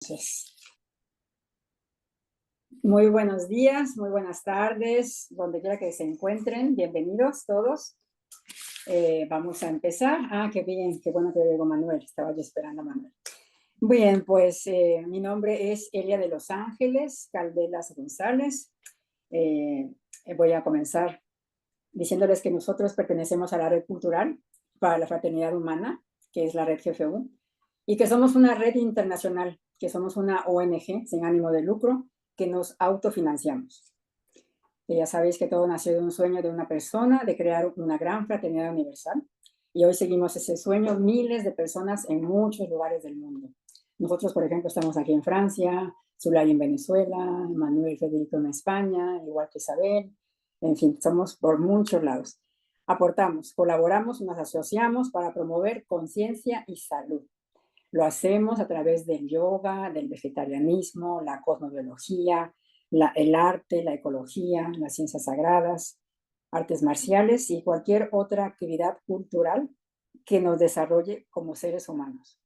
Entonces, muy buenos días, muy buenas tardes, donde quiera que se encuentren, bienvenidos todos. Vamos a empezar. Qué bien, qué bueno que llegó Manuel, estaba yo esperando a Manuel. Bien, pues mi nombre es Elia de Los Ángeles, Caldelas González. Eh, Voy a comenzar diciéndoles que nosotros pertenecemos a la Red Cultural para la Fraternidad Humana, que es la Red GFU, y que somos una red internacional, que somos una ONG sin ánimo de lucro, que nos autofinanciamos. Y ya sabéis que todo nació de un sueño de una persona de crear una gran fraternidad universal. Y hoy seguimos ese sueño miles de personas en muchos lugares del mundo. Nosotros, por ejemplo, estamos aquí en Francia, Zulay en Venezuela, Manuel Federico en España, igual que Isabel. En fin, somos por muchos lados. Aportamos, colaboramos, nos asociamos para promover conciencia y salud. Lo hacemos a través del yoga, del vegetarianismo, la cosmobiología, el arte, la ecología, las ciencias sagradas, artes marciales y cualquier otra actividad cultural que nos desarrolle como seres humanos.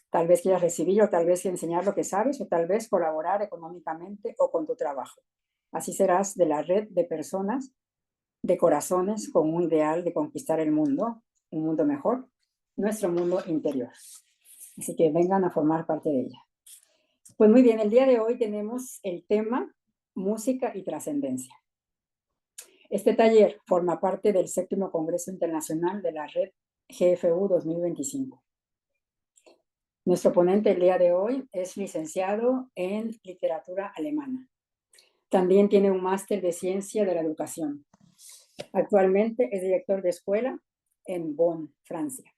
Tal vez quieras recibir o tal vez enseñar lo que sabes o tal vez colaborar económicamente o con tu trabajo. Así serás de la red de personas, de corazones con un ideal de conquistar el mundo, un mundo mejor, nuestro mundo interior. Así que vengan a formar parte de ella. Pues muy bien, el día de hoy tenemos el tema música y trascendencia. Este taller forma parte del 7º Congreso Internacional de la Red GFU 2025. Nuestro ponente el día de hoy es licenciado en literatura alemana. También tiene un máster de ciencia de la educación. Actualmente es director de escuela en Bonn, Francia.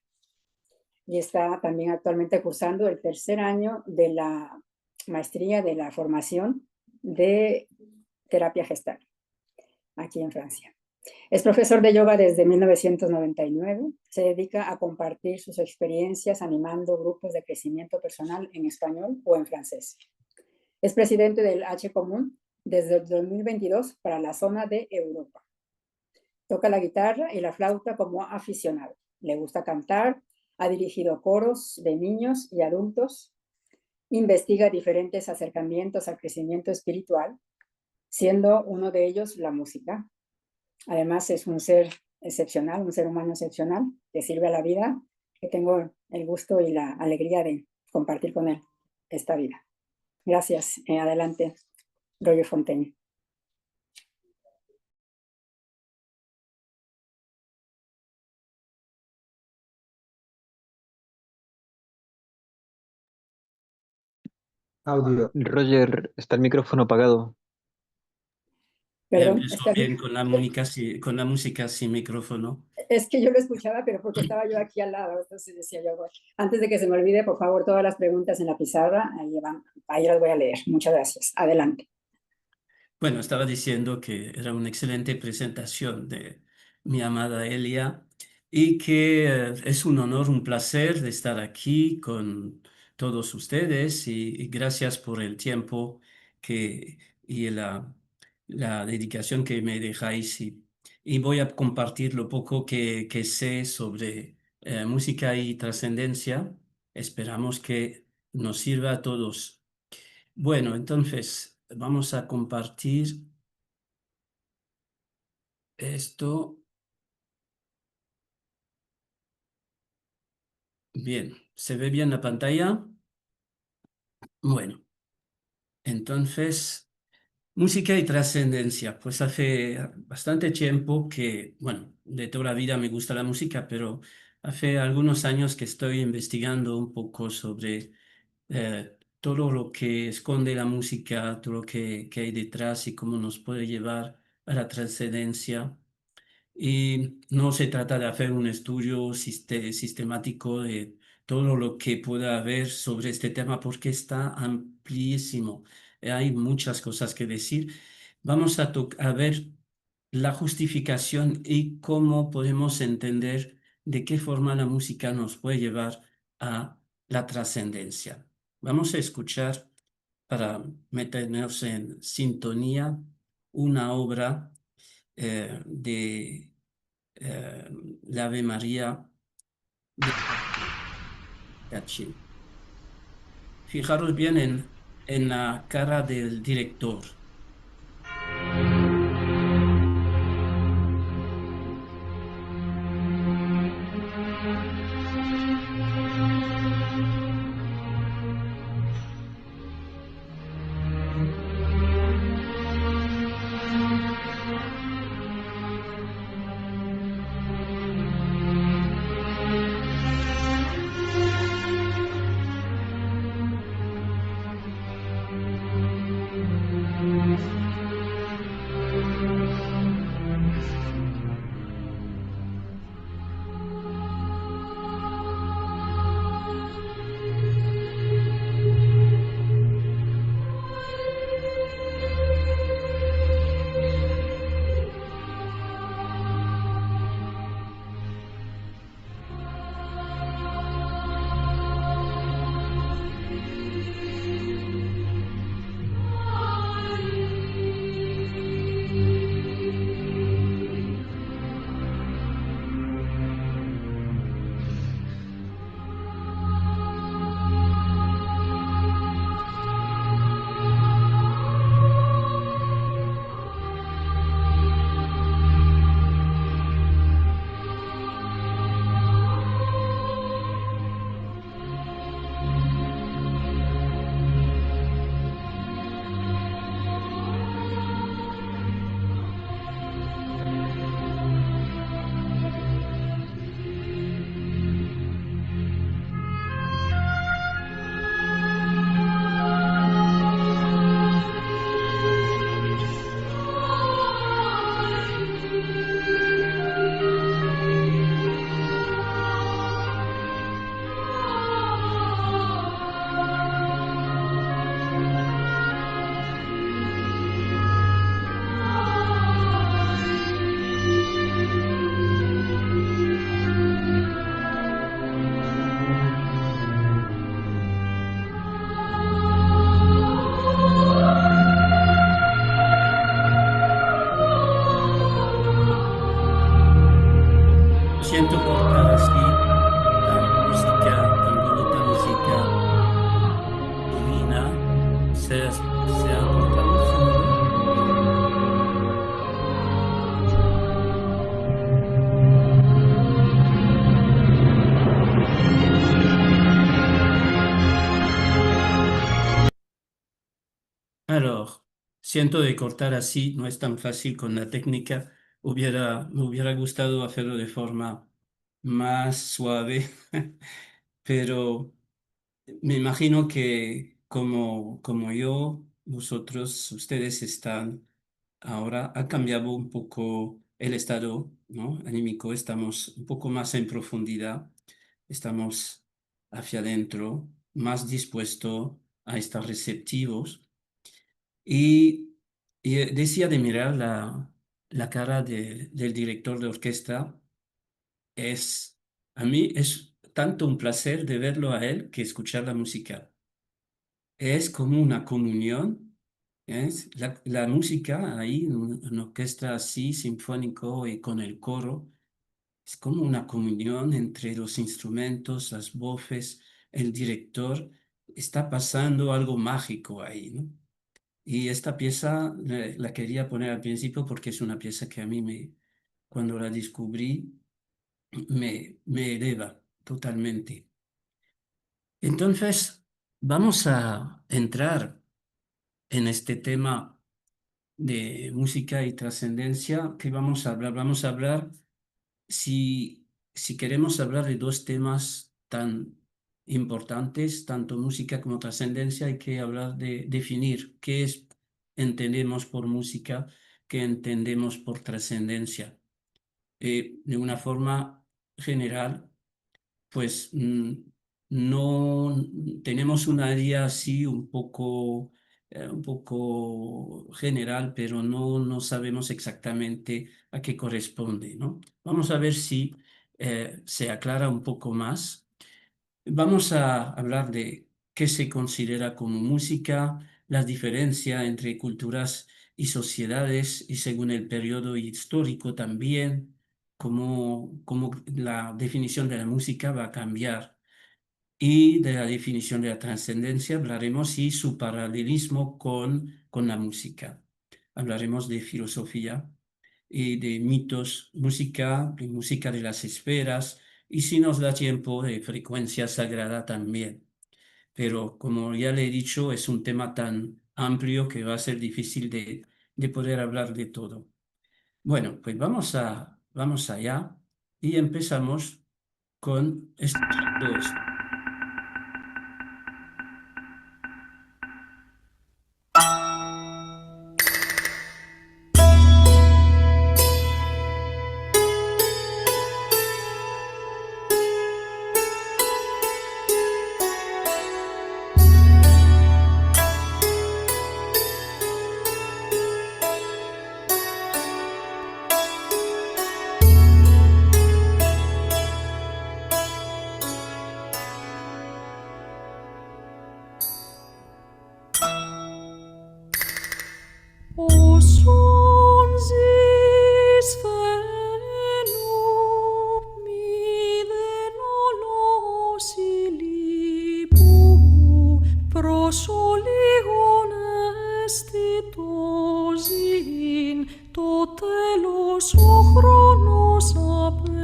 Y está también actualmente cursando el 3er año de la maestría de la formación de terapia gestal aquí en Francia. Es profesor de yoga desde 1999. Se dedica a compartir sus experiencias animando grupos de crecimiento personal en español o en francés. Es presidente del H Común desde el 2022 para la zona de Europa. Toca la guitarra y la flauta como aficionado. Le gusta cantar, ha dirigido coros de niños y adultos, investiga diferentes acercamientos al crecimiento espiritual, siendo uno de ellos la música. Además es un ser excepcional, un ser humano excepcional que sirve a la vida, que tengo el gusto y la alegría de compartir con él esta vida. Gracias. Adelante, Roger Fontaine. Audio. Roger, está el micrófono apagado. Ya Perdón, empezó está bien bien. con con la música sin micrófono. Es que yo lo escuchaba, pero porque estaba yo aquí al lado. Entonces decía yo, antes de que se me olvide, por favor, todas las preguntas en la pizarra, ahí las voy a leer. Muchas gracias. Adelante. Bueno, estaba diciendo que era una excelente presentación de mi amada Elia y que es un honor, un placer de estar aquí con todos ustedes y gracias por el tiempo y la dedicación que me dejáis y voy a compartir lo poco que sé sobre música y trascendencia. Esperamos que nos sirva a todos. Bueno, entonces vamos a compartir esto. Bien, ¿se ve bien la pantalla? Bueno, entonces, música y trascendencia. Pues hace bastante tiempo que, bueno, de toda la vida me gusta la música, pero hace algunos años que estoy investigando un poco sobre todo lo que esconde la música, todo lo que hay detrás y cómo nos puede llevar a la trascendencia. Y no se trata de hacer un estudio sistemático de todo lo que pueda haber sobre este tema porque está amplísimo. Hay muchas cosas que decir. Vamos a ver la justificación y cómo podemos entender de qué forma la música nos puede llevar a la trascendencia. Vamos a escuchar para meternos en sintonía una obra de eh, la Ave María de Cachín. fijaros bien en la cara del director. Siento cortar así tan música, tan bonita música divina. Se ha cortado el sonido. No. Alors, siento de cortar así, no es tan fácil con la técnica. Me hubiera gustado hacerlo de forma más suave, pero me imagino que como yo, ustedes están ahora, ha cambiado un poco el estado, ¿no? Anímico, estamos un poco más en profundidad, estamos hacia adentro, más dispuestos a estar receptivos. Y, decía de mirar la cara del director de orquesta, es, a mí es tanto un placer de verlo a él que escuchar la música. Es como una comunión, ¿es? La música ahí, una orquesta así, sinfónico y con el coro, es como una comunión entre los instrumentos, las voces, el director. Está pasando algo mágico ahí, ¿no? Y esta pieza la quería poner al principio porque es una pieza que a mí cuando la descubrí, me eleva totalmente. Entonces, vamos a entrar en este tema de música y trascendencia que vamos a hablar. Vamos a hablar, si queremos hablar de dos temas tan importantes, tanto música como trascendencia, hay que hablar de definir entendemos por música, qué entendemos por trascendencia. De una forma general, pues no tenemos una idea así un poco general, pero no sabemos exactamente a qué corresponde, ¿no? Vamos a ver si se aclara un poco más. Vamos a hablar de qué se considera como música, las diferencias entre culturas y sociedades y según el periodo histórico también, cómo la definición de la música va a cambiar. y de la definición de la trascendencia hablaremos y su paralelismo con la música. Hablaremos de filosofía y de mitos, música, de música de las esferas y si nos da tiempo de frecuencia sagrada también. Pero como ya le he dicho, es un tema tan amplio que va a ser difícil de poder hablar de todo. Bueno, pues vamos allá y empezamos con escuchando esto. O sonsis venum mide nolos ilibu prosoligon estitosin totelos ochronos apeti.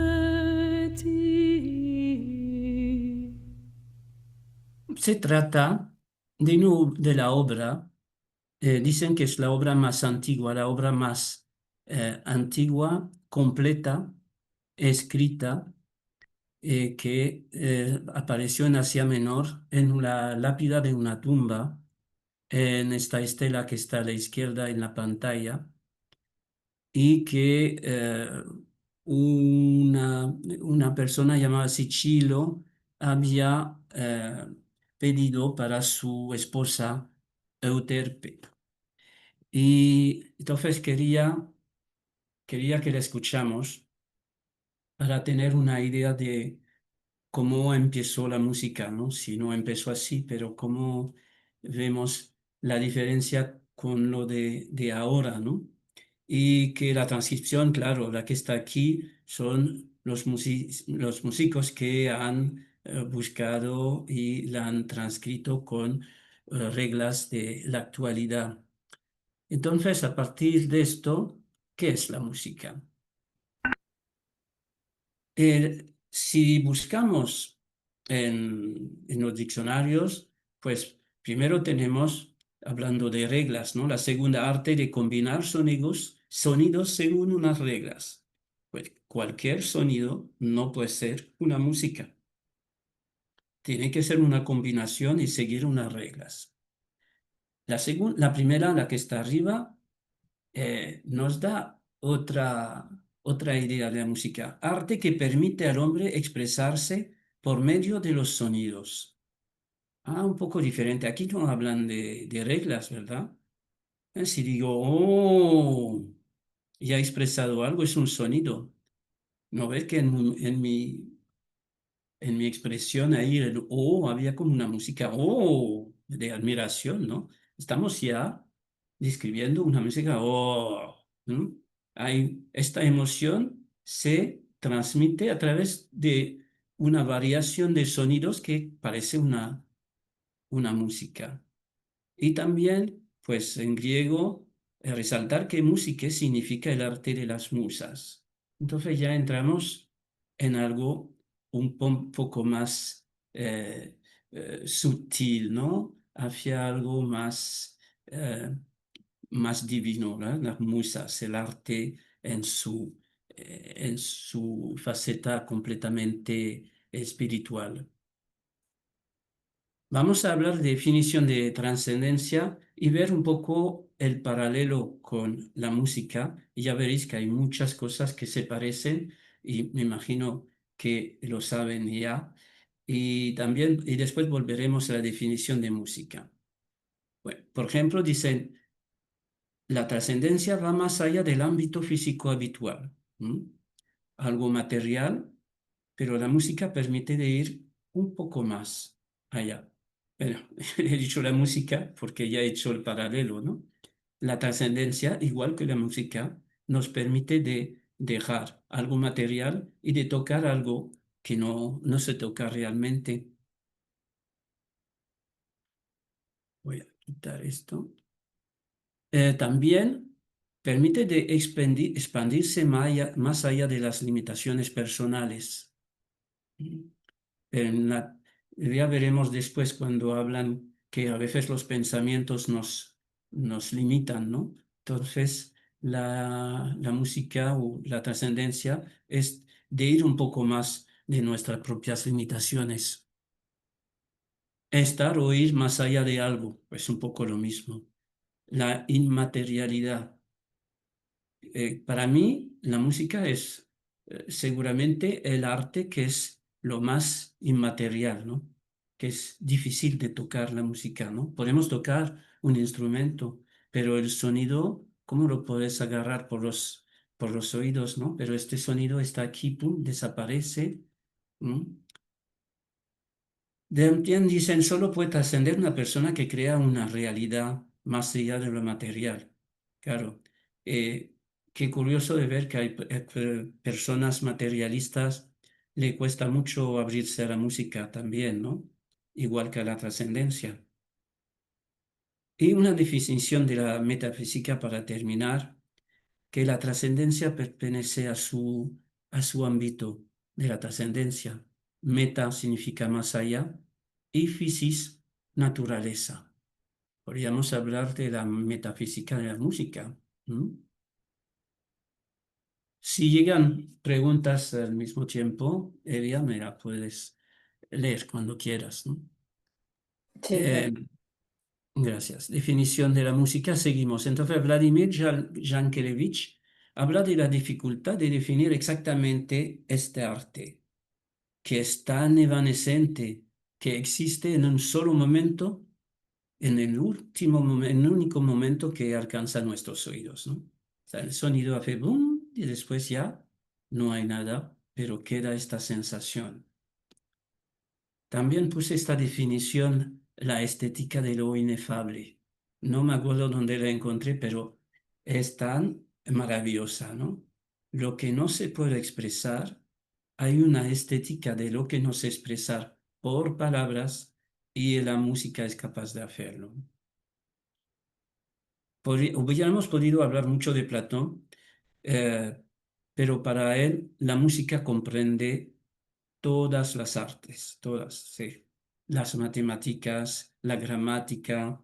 Se trata de la obra, dicen que es la obra más antigua, la obra más antigua, completa, escrita, que apareció en Asia Menor en la lápida de una tumba, en esta estela que está a la izquierda en la pantalla, y que una persona llamada Sichilo había pedido para su esposa Euterpe. Y entonces quería que la escuchamos para tener una idea de cómo empezó la música, ¿no? Si no empezó así, pero cómo vemos la diferencia con lo de ahora, ¿no? Y que la transcripción, claro, la que está aquí son los músicos que han buscado y la han transcrito con reglas de la actualidad. Entonces, a partir de esto, ¿qué es la música? Si buscamos en los diccionarios, pues primero tenemos, hablando de reglas, ¿no? La segunda arte de combinar sonidos según unas reglas. Pues cualquier sonido no puede ser una música. Tiene que ser una combinación y seguir unas reglas. La primera, la que está arriba, nos da otra idea de la música. Arte que permite al hombre expresarse por medio de los sonidos. Un poco diferente. Aquí no hablan de reglas, ¿verdad? Si digo, oh, ya he expresado algo, es un sonido. ¿No ves que en mi expresión ahí el oh había como una música oh de admiración, ¿no? Estamos ya describiendo una música oh, ¿no? Esta emoción se transmite a través de una variación de sonidos que parece una música. Y también, pues en griego, resaltar que música significa el arte de las musas. Entonces ya entramos en algo poco más sutil, ¿no? Hacia algo más divino, ¿no? Las musas, el arte en su faceta completamente espiritual. Vamos a hablar de definición de trascendencia y ver un poco el paralelo con la música. Y ya veréis que hay muchas cosas que se parecen y me imagino que lo saben ya. Y después volveremos a la definición de música. Bueno, por ejemplo, dicen, la trascendencia va más allá del ámbito físico habitual, ¿m? Algo material, pero la música permite de ir un poco más allá. Bueno, he dicho la música porque ya he hecho el paralelo, ¿no? La trascendencia, igual que la música, nos permite de dejar algo material y de tocar algo que no se toca realmente. Voy a quitar esto. También permite de expandirse más allá de las limitaciones personales. En ya veremos después cuando hablan que a veces los pensamientos nos limitan, ¿no? Entonces, la música o la trascendencia es de ir un poco más de nuestras propias limitaciones. Estar o ir más allá de algo, es un poco lo mismo. La inmaterialidad. Para mí, la música es seguramente el arte que es lo más inmaterial, ¿no? Que es difícil de tocar la música, ¿no? Podemos tocar un instrumento, pero el sonido, ¿cómo lo puedes agarrar por los oídos, ¿no? Pero este sonido está aquí, pum, desaparece. También dicen, solo puede trascender una persona que crea una realidad más allá de lo material. Claro, qué curioso de ver que hay personas materialistas, le cuesta mucho abrirse a la música también, ¿no? Igual que a la trascendencia. Y una definición de la metafísica para terminar, que la trascendencia pertenece a su ámbito de la trascendencia. Meta significa más allá y physis, naturaleza. Podríamos hablar de la metafísica de la música. Si llegan preguntas al mismo tiempo, Elia, me la puedes leer cuando quieras, ¿no? Sí, Eh, claro. Gracias. Definición de la música. Seguimos. Entonces, Vladimir Yankelevich habla de la dificultad de definir exactamente este arte, que es tan evanescente, que existe en un solo momento, en el en el único momento que alcanza nuestros oídos, ¿no? O sea, el sonido hace boom y después ya no hay nada, pero queda esta sensación. También puse esta definición, la estética de lo inefable. No me acuerdo dónde la encontré, pero es tan maravillosa, ¿no? Lo que no se puede expresar, hay una estética de lo que no se expresar por palabras y la música es capaz de hacerlo. Hubiéramos podido hablar mucho de Platón, eh, pero para él la música comprende todas las artes, todas, sí. Las matemáticas, la gramática,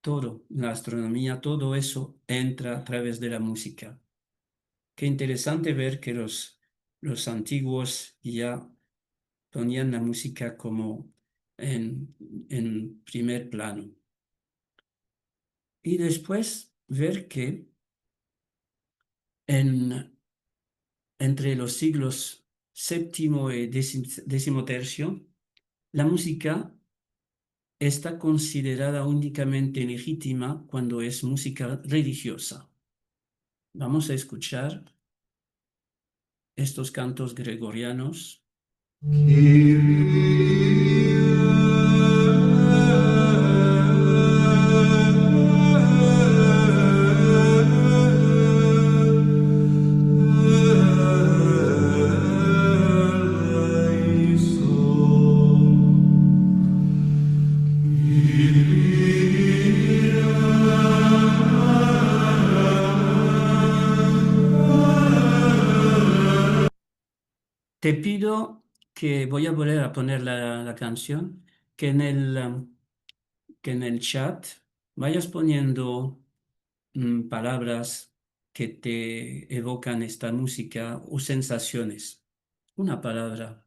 todo, la astronomía, todo eso entra a través de la música. Qué interesante ver que los antiguos ya ponían la música como en primer plano. Y después ver que entre los siglos séptimo y décimo tercio, la música está considerada únicamente legítima cuando es música religiosa. Vamos a escuchar estos cantos gregorianos. Te pido que voy a volver a poner la canción, que que en el chat vayas poniendo palabras que te evocan esta música o sensaciones. Una palabra.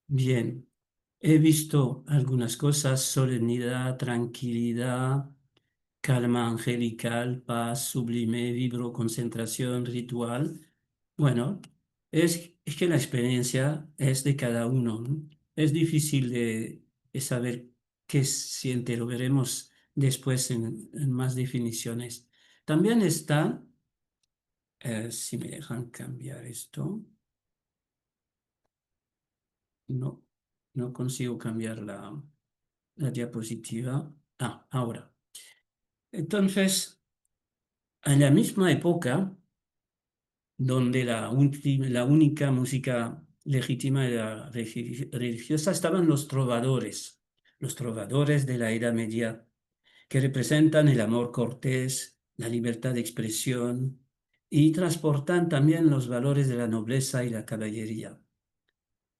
Bien, he visto algunas cosas, solemnidad, tranquilidad, calma angelical, paz sublime, vibro, concentración, ritual. Bueno, es que la experiencia es de cada uno, ¿no? Es difícil de saber qué siente, lo veremos después en más definiciones. También está, si me dejan cambiar esto, no, no consigo cambiar la diapositiva. Ah, ahora. Entonces, en la misma época, donde la única música legítima era religiosa, estaban los trovadores de la Edad Media, que representan el amor cortés, la libertad de expresión y transportan también los valores de la nobleza y la caballería.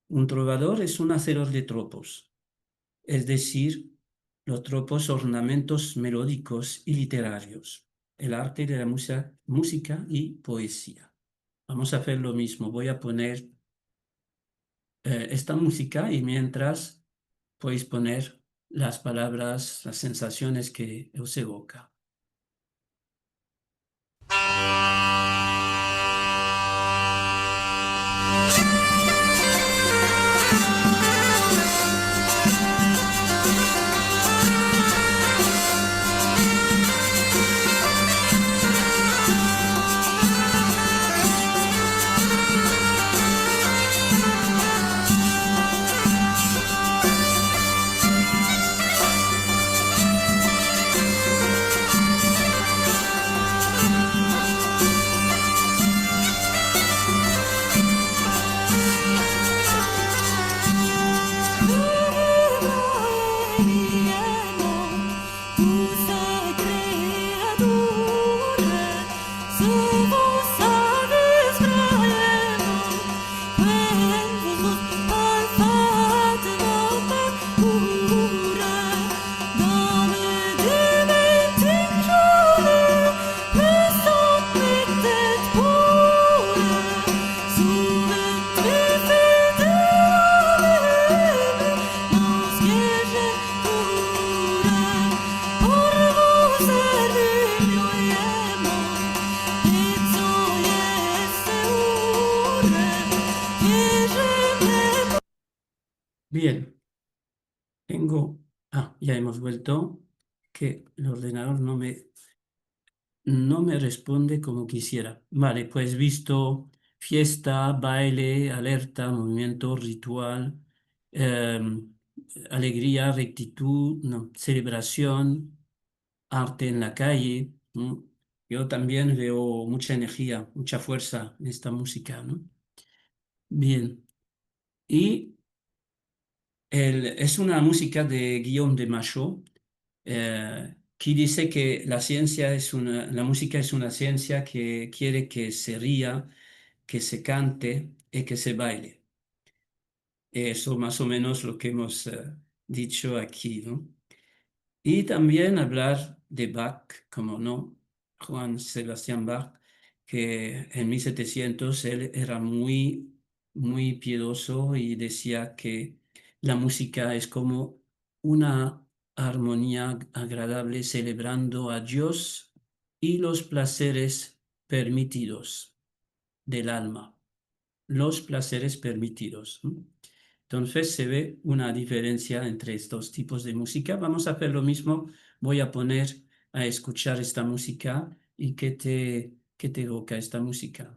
Un trovador es un hacedor de tropos, es decir, los tropos ornamentos melódicos y literarios, el arte de la música y poesía. Vamos a hacer lo mismo. Voy a poner esta música y mientras podéis poner las palabras, las sensaciones que os evoca. Bien, ya hemos vuelto, que el ordenador no me responde como quisiera. Vale, pues visto fiesta, baile, alerta, movimiento, ritual, alegría, rectitud, no, celebración, arte en la calle, ¿no? Yo también veo mucha energía, mucha fuerza en esta música, ¿no? Bien, y es una música de Guillaume de Machaut, que dice que la música es una ciencia que quiere que se ría, que se cante y que se baile. Eso más o menos lo que hemos dicho aquí, ¿no? Y también hablar de Bach, como no, Juan Sebastián Bach, que en 1700 él era muy, muy piedoso y decía que la música es como una armonía agradable celebrando a Dios y los placeres permitidos del alma, los placeres permitidos. Entonces se ve una diferencia entre estos tipos de música. Vamos a hacer lo mismo. Voy a poner a escuchar esta música y qué te evoca esta música.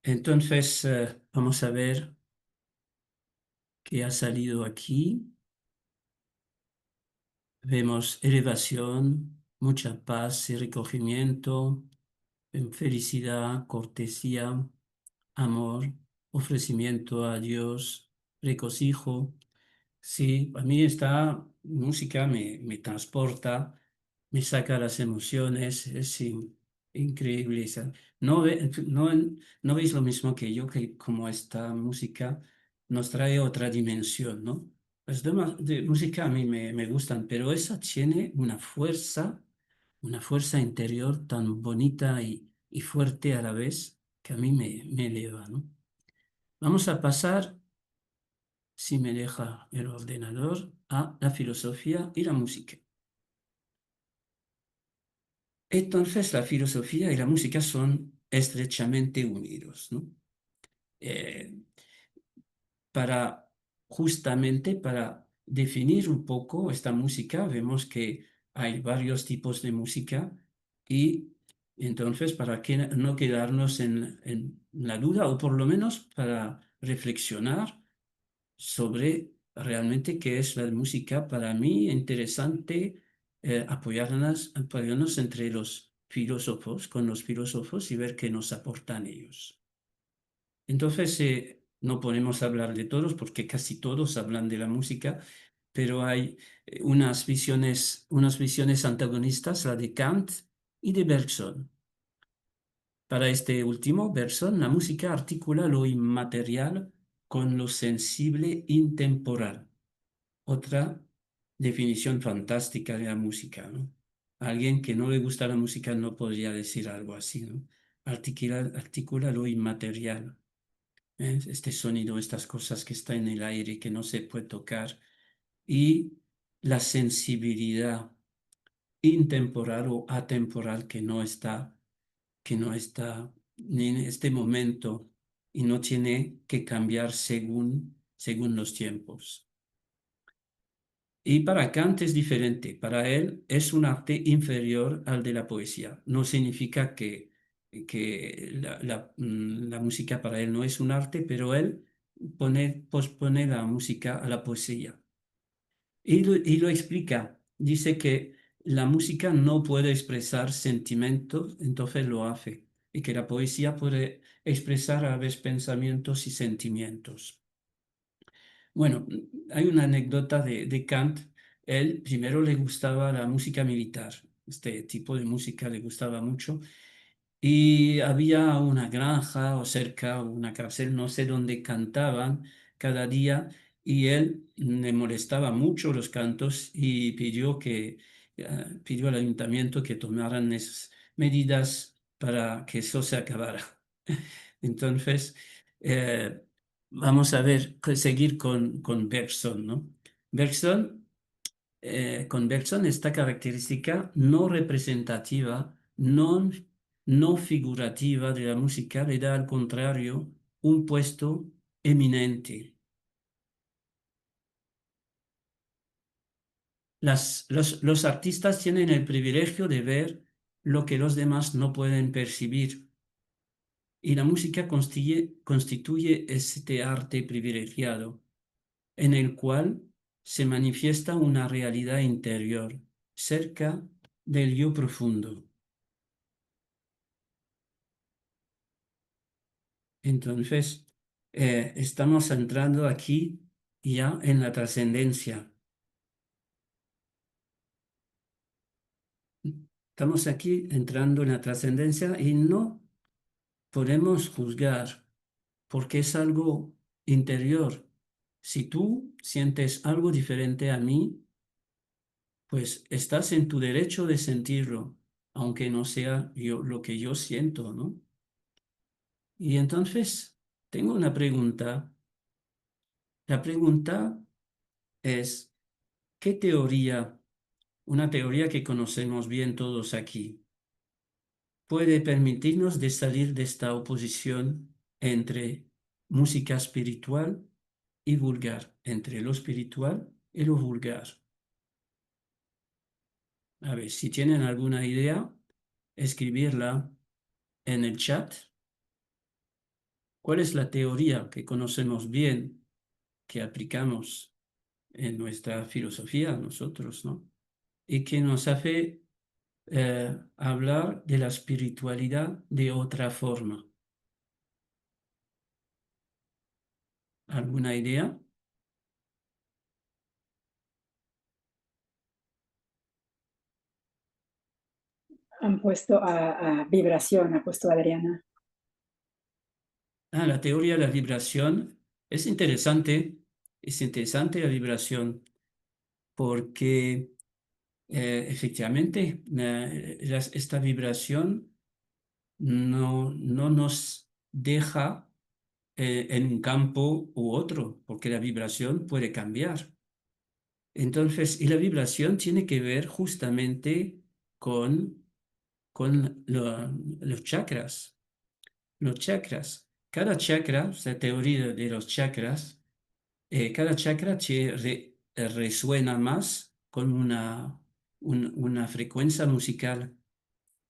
Entonces, vamos a ver qué ha salido aquí. Vemos elevación, mucha paz y recogimiento, felicidad, cortesía, amor, ofrecimiento a Dios, regocijo. Sí, a mí esta música me transporta, me saca las emociones, es increíble. No, no veis lo mismo que yo, que como esta música nos trae otra dimensión, ¿no? Las demás de música a mí me gustan, pero esa tiene una fuerza interior tan bonita y fuerte a la vez que a mí me eleva, ¿no? Vamos a pasar, si me deja el ordenador, a la filosofía y la música. Entonces, la filosofía y la música son estrechamente unidos, ¿no? Eh, para justamente para definir un poco esta música, vemos que hay varios tipos de música y entonces para que no quedarnos en la duda o por lo menos para reflexionar sobre realmente qué es la música. Para mí, interesante apoyarnos entre los filósofos, con los filósofos y ver qué nos aportan ellos. Entonces, no podemos hablar de todos porque casi todos hablan de la música, pero hay unas visiones antagonistas, la de Kant y de Bergson. Para este último, Bergson, la música articula lo inmaterial con lo sensible intemporal. Otra definición fantástica de la música, ¿no? Alguien que no le gusta la música no podría decir algo así, ¿no? Articula lo inmaterial. Este sonido, estas cosas que están en el aire, que no se puede tocar, y la sensibilidad intemporal o atemporal que no está ni en este momento y no tiene que cambiar según los tiempos. Y para Kant es diferente. Para él es un arte inferior al de la poesía. No significa que la música para él no es un arte, pero él pospone la música a la poesía. Y lo explica. Dice que la música no puede expresar sentimientos, entonces lo hace. Y que la poesía puede expresar a la vez pensamientos y sentimientos. Bueno, hay una anécdota de Kant. Él primero le gustaba la música militar. Este tipo de música le gustaba mucho. Y había una granja o cerca, una cárcel, no sé, donde cantaban cada día. Y él le molestaba mucho los cantos y pidió al ayuntamiento que tomaran esas medidas para que eso se acabara. Entonces, eh, vamos a ver, seguir con Bergson, ¿no? Bergson, con Bergson, esta característica no representativa, no figurativa de la música le da al contrario un puesto eminente. Los artistas tienen el privilegio de ver lo que los demás no pueden percibir. Y la música constituye este arte privilegiado, en el cual se manifiesta una realidad interior, cerca del yo profundo. Entonces, estamos entrando aquí ya en la trascendencia. Estamos aquí entrando en la trascendencia y no podemos juzgar porque es algo interior. Si tú sientes algo diferente a mí, pues estás en tu derecho de sentirlo, aunque no sea yo lo que yo siento, ¿no? Y entonces tengo una pregunta. La pregunta es, ¿qué teoría, una teoría que conocemos bien todos aquí, puede permitirnos de salir de esta oposición entre música espiritual y vulgar, entre lo espiritual y lo vulgar? A ver, si tienen alguna idea, escribirla en el chat. ¿Cuál es la teoría que conocemos bien, que aplicamos en nuestra filosofía nosotros, ¿no? Y que nos hace hablar de la espiritualidad de otra forma? ¿Alguna idea? Han puesto a vibración, ha puesto Adriana. Ah, la teoría de la vibración es interesante la vibración porque efectivamente esta vibración no nos deja en un campo u otro, porque la vibración puede cambiar. Entonces, y la vibración tiene que ver justamente con los chakras. Los chakras. Cada chakra, la teoría de los chakras, cada chakra resuena más con una frecuencia musical.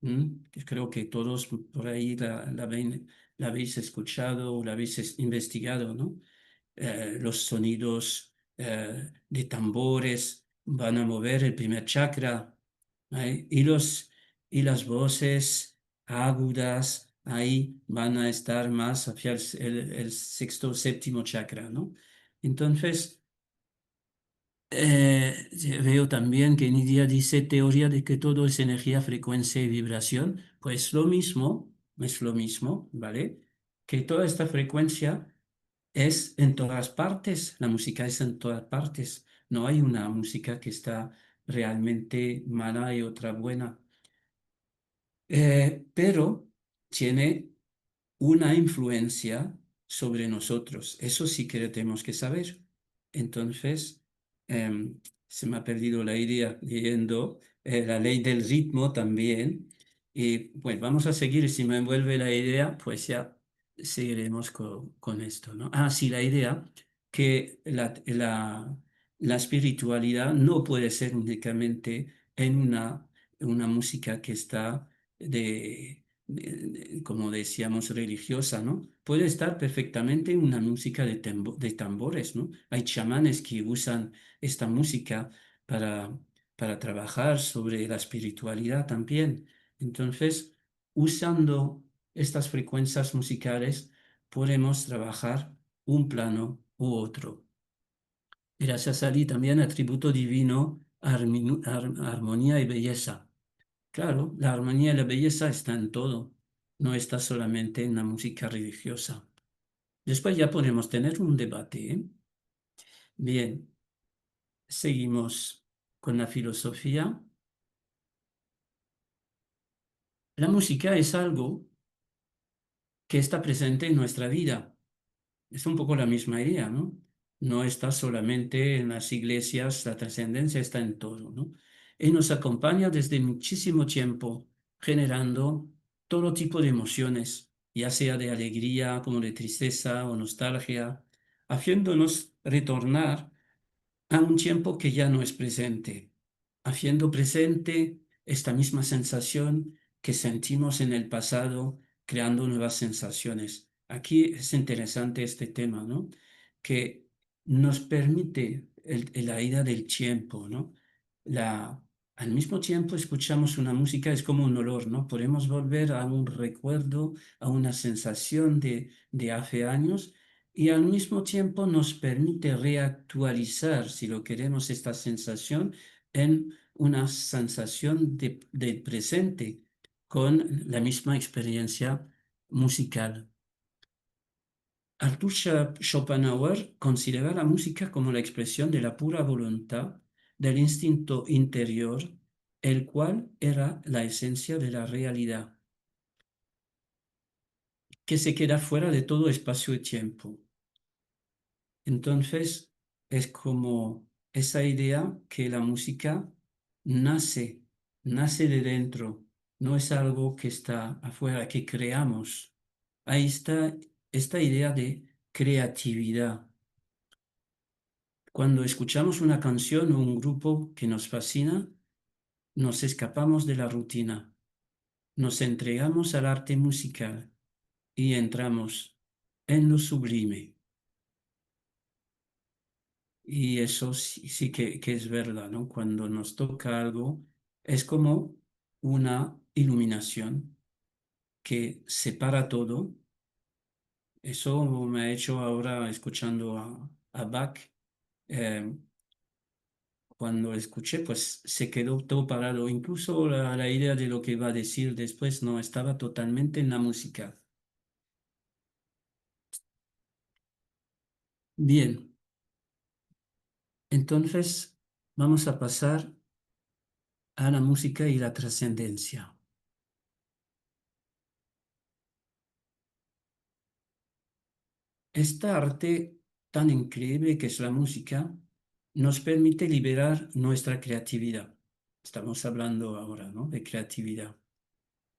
Que creo que todos por ahí la habéis escuchado o la habéis investigado, ¿no? Los sonidos de tambores van a mover el primer chakra, ¿eh? Y las voces agudas ahí van a estar más hacia el sexto o séptimo chakra, ¿no? Entonces, veo también que Nidia dice teoría de que todo es energía, frecuencia y vibración. Pues es lo mismo, ¿vale? Que toda esta frecuencia es en todas partes, la música es en todas partes. No hay una música que está realmente mala y otra buena. Pero tiene una influencia sobre nosotros. Eso sí que lo tenemos que saber. Entonces, se me ha perdido la idea leyendo la ley del ritmo también. Y bueno, vamos a seguir. Si me vuelve la idea, pues ya seguiremos con esto, ¿no? Ah, sí, la idea que la espiritualidad no puede ser únicamente en una música que está como decíamos, religiosa, ¿no? Puede estar perfectamente en una música de tambores, ¿no? Hay chamanes que usan esta música para, para trabajar sobre la espiritualidad también. Entonces, usando estas frecuencias musicales, podemos trabajar un plano u otro. Gracias a ti también atributo divino, armonía y belleza. Claro, la armonía y la belleza está en todo, no está solamente en la música religiosa. Después ya podemos tener un debate, ¿eh? Bien, seguimos con la filosofía. La música es algo que está presente en nuestra vida. Es un poco la misma idea, ¿no? No está solamente en las iglesias, la trascendencia está en todo, ¿no? Y nos acompaña desde muchísimo tiempo, generando todo tipo de emociones, ya sea de alegría, como de tristeza o nostalgia, haciéndonos retornar a un tiempo que ya no es presente, haciendo presente esta misma sensación que sentimos en el pasado, creando nuevas sensaciones. Aquí es interesante este tema, ¿no? Que nos permite la ida del tiempo, ¿no? Al mismo tiempo escuchamos una música, es como un olor, ¿no? Podemos volver a un recuerdo, a una sensación de hace años y al mismo tiempo nos permite reactualizar, si lo queremos, esta sensación en una sensación del presente con la misma experiencia musical. Arthur Schopenhauer considera la música como la expresión de la pura voluntad, del instinto interior, el cual era la esencia de la realidad, que se queda fuera de todo espacio y tiempo. Entonces, es como esa idea que la música nace, nace de dentro, no es algo que está afuera, que creamos. Ahí está esta idea de creatividad. Cuando escuchamos una canción o un grupo que nos fascina, nos escapamos de la rutina, nos entregamos al arte musical y entramos en lo sublime. Y eso sí que es verdad, ¿no? Cuando nos toca algo, es como una iluminación que separa todo. Eso me ha hecho ahora escuchando a Bach. eh, Cuando escuché, pues se quedó todo parado. Incluso la idea de lo que iba a decir después no estaba totalmente en la música. Bien, entonces vamos a pasar a la música y la trascendencia. Esta arte tan increíble que es la música nos permite liberar nuestra creatividad. Estamos hablando ahora, ¿no? De creatividad.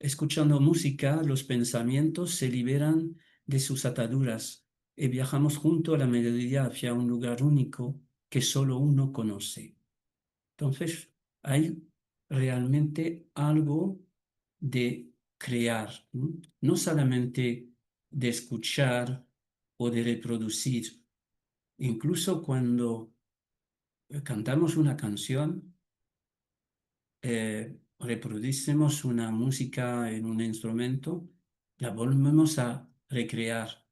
Escuchando música, los pensamientos se liberan de sus ataduras y viajamos junto a la melodía hacia un lugar único que solo uno conoce. Entonces, hay realmente algo de crear, ¿no? No solamente de escuchar o de reproducir. Incluso cuando cantamos una canción, reproducimos una música en un instrumento, la volvemos a recrear.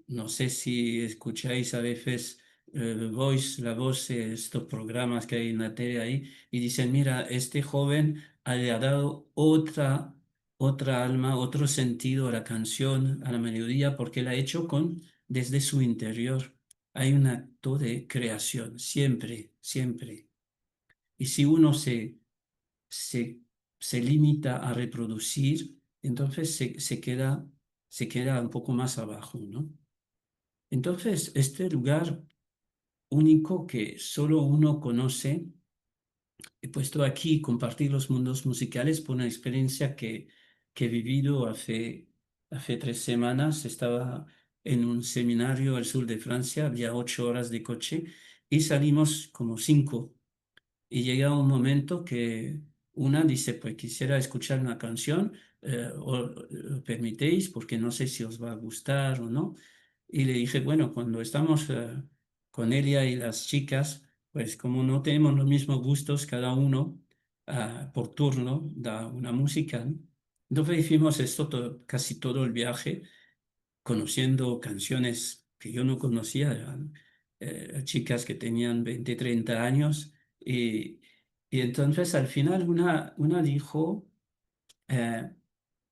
No sé si escucháis a veces la voz, estos programas que hay en la tele ahí, y dicen, mira, este joven le ha dado otra alma, otro sentido a la canción, a la melodía, porque la ha hecho desde su interior. Hay un acto de creación, siempre, siempre. Y si uno se, se limita a reproducir, entonces se queda un poco más abajo, ¿no? Entonces, este lugar único que solo uno conoce, he puesto aquí compartir los mundos musicales por una experiencia que he vivido hace 3 semanas. Estaba en un seminario al sur de Francia, había 8 horas de coche y salimos como 5. Y llega un momento que una dice, pues quisiera escuchar una canción, lo permitéis porque no sé si os va a gustar o no. Y le dije, bueno, cuando estamos con ella y las chicas, pues como no tenemos los mismos gustos, cada uno por turno da una música, ¿no? Entonces hicimos esto casi todo el viaje conociendo canciones que yo no conocía, eran, chicas que tenían 20 30 años, y, y entonces al final una dijo, eh,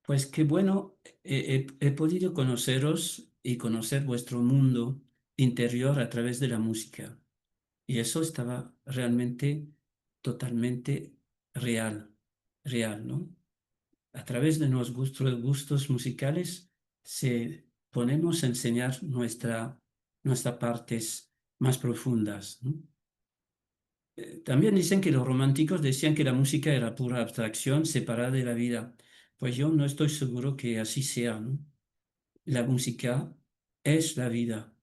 pues qué bueno, he podido conoceros y conocer vuestro mundo interior a través de la música. Y eso estaba realmente totalmente real, real, ¿no? A través de nuestros gustos musicales ponemos a enseñar nuestras partes más profundas, ¿no? También dicen que los románticos decían que la música era pura abstracción separada de la vida. Pues yo no estoy seguro que así sea, ¿no? La música es la vida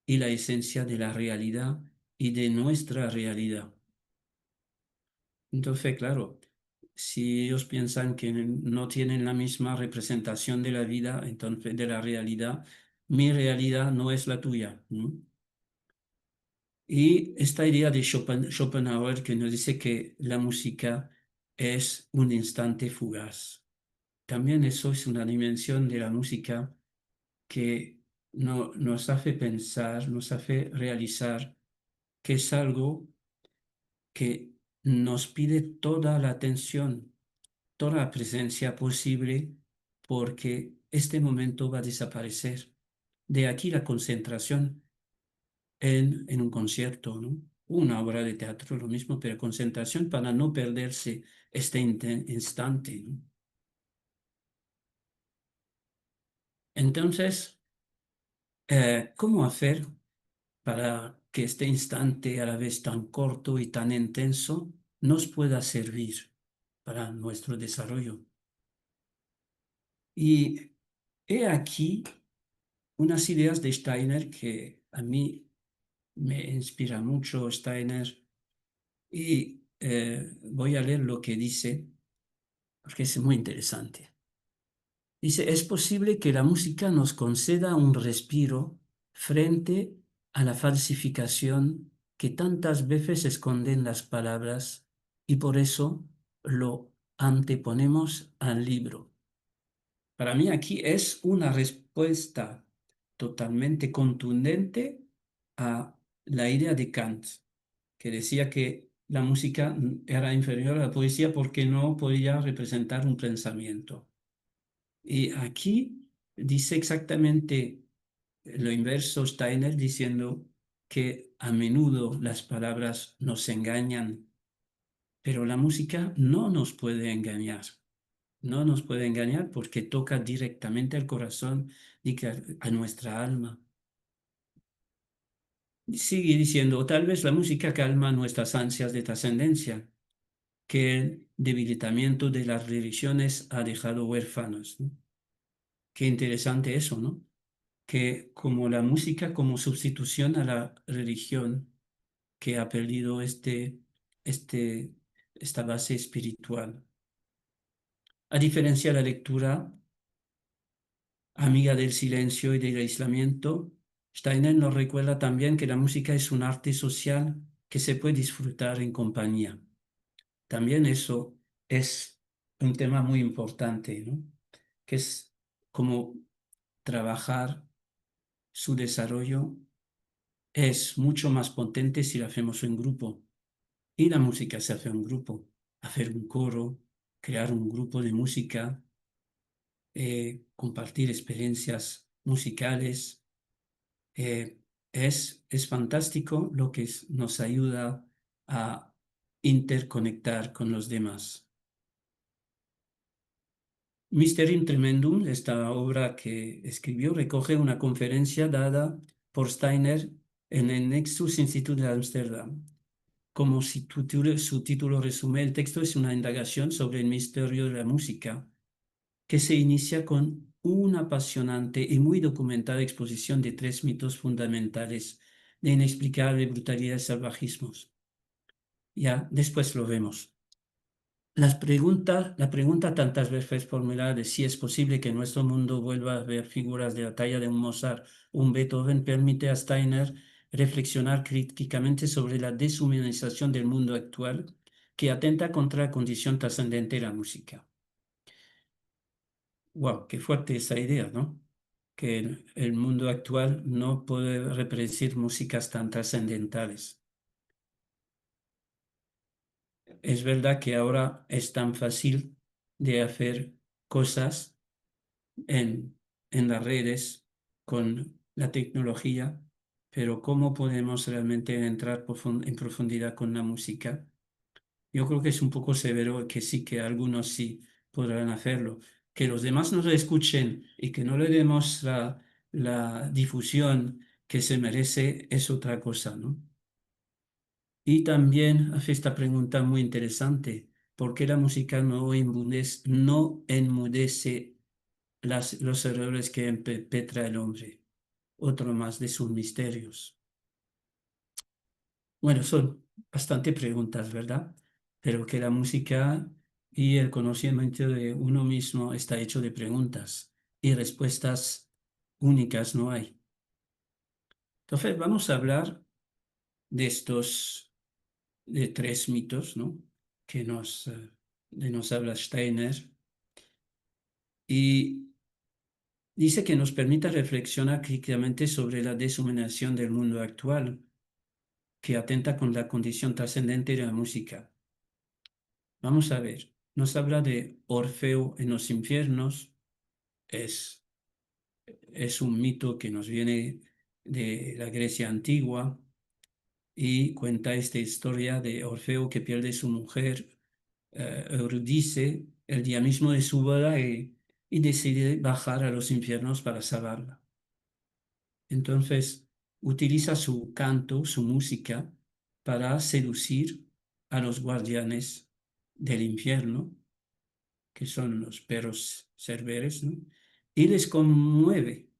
y la esencia de la realidad y de nuestra realidad. Entonces, claro, si ellos piensan que no tienen la misma representación de la vida, entonces de la realidad, mi realidad no es la tuya, ¿no? Y esta idea de Schopenhauer que nos dice que la música es un instante fugaz. También eso es una dimensión de la música que nos hace pensar, nos hace realizar que es algo que nos pide toda la atención, toda la presencia posible, porque este momento va a desaparecer. De aquí la concentración en un concierto, ¿no? Una obra de teatro, lo mismo, pero concentración para no perderse este instante, ¿no? Entonces, ¿cómo hacer para que este instante a la vez tan corto y tan intenso nos pueda servir para nuestro desarrollo? Y he aquí unas ideas de Steiner que a mí me inspira mucho Steiner, y voy a leer lo que dice porque es muy interesante. Dice, es posible que la música nos conceda un respiro frente a la falsificación que tantas veces esconden las palabras y por eso lo anteponemos al libro. Para mí aquí es una respuesta totalmente contundente a la idea de Kant, que decía que la música era inferior a la poesía porque no podía representar un pensamiento. Y aquí dice exactamente lo inverso Steiner, diciendo que a menudo las palabras nos engañan, pero la música no nos puede engañar. No nos puede engañar porque toca directamente al corazón y a nuestra alma. Sigue diciendo, tal vez la música calma nuestras ansias de trascendencia, que el debilitamiento de las religiones ha dejado huérfanos, ¿no? Qué interesante eso, ¿no? Que como la música como sustitución a la religión que ha perdido esta base espiritual. A diferencia de la lectura amiga del silencio y del aislamiento, Steiner nos recuerda también que la música es un arte social que se puede disfrutar en compañía. También eso es un tema muy importante, ¿no? Que es como trabajar su desarrollo es mucho más potente si lo hacemos en grupo. Y la música se hace en grupo. Hacer un coro, crear un grupo de música, compartir experiencias musicales. Es fantástico lo que nos ayuda a interconectar con los demás. Mysterium Tremendum, esta obra que escribió, recoge una conferencia dada por Steiner en el Nexus Institute de Ámsterdam. Como su título resume, el texto es una indagación sobre el misterio de la música, que se inicia con una apasionante y muy documentada exposición de 3 mitos fundamentales de inexplicable brutalidad y salvajismos. Ya después lo vemos. La pregunta tantas veces formulada de si es posible que en nuestro mundo vuelva a ver figuras de la talla de un Mozart o un Beethoven permite a Steiner reflexionar críticamente sobre la deshumanización del mundo actual que atenta contra la condición trascendente de la música. ¡Wow! ¡Qué fuerte esa idea!, ¿no? Que el mundo actual no puede reproducir músicas tan trascendentales. Es verdad que ahora es tan fácil de hacer cosas en las redes con la tecnología, pero ¿cómo podemos realmente entrar en profundidad con la música? Yo creo que es un poco severo que sí, que algunos sí podrán hacerlo. Que los demás nos escuchen y que no le demos la difusión que se merece es otra cosa, ¿no? Y también hace esta pregunta muy interesante: ¿por qué la música no enmudece los errores que perpetra el hombre? Otro más de sus misterios. Bueno, son bastante preguntas, ¿verdad? Pero que la música y el conocimiento de uno mismo está hecho de preguntas y respuestas únicas no hay. Entonces vamos a hablar de estos de 3 mitos, ¿no? Que nos habla Steiner, y dice que nos permita reflexionar críticamente sobre la deshumanización del mundo actual, que atenta con la condición trascendente de la música. Vamos a ver, nos habla de Orfeo en los infiernos, es un mito que nos viene de la Grecia antigua y cuenta esta historia de Orfeo que pierde su mujer Eurídice el día mismo de su boda y decide bajar a los infiernos para salvarla. Entonces utiliza su canto, su música, para seducir a los guardianes del infierno, que son los perros cerberes, ¿no? Y les conmueve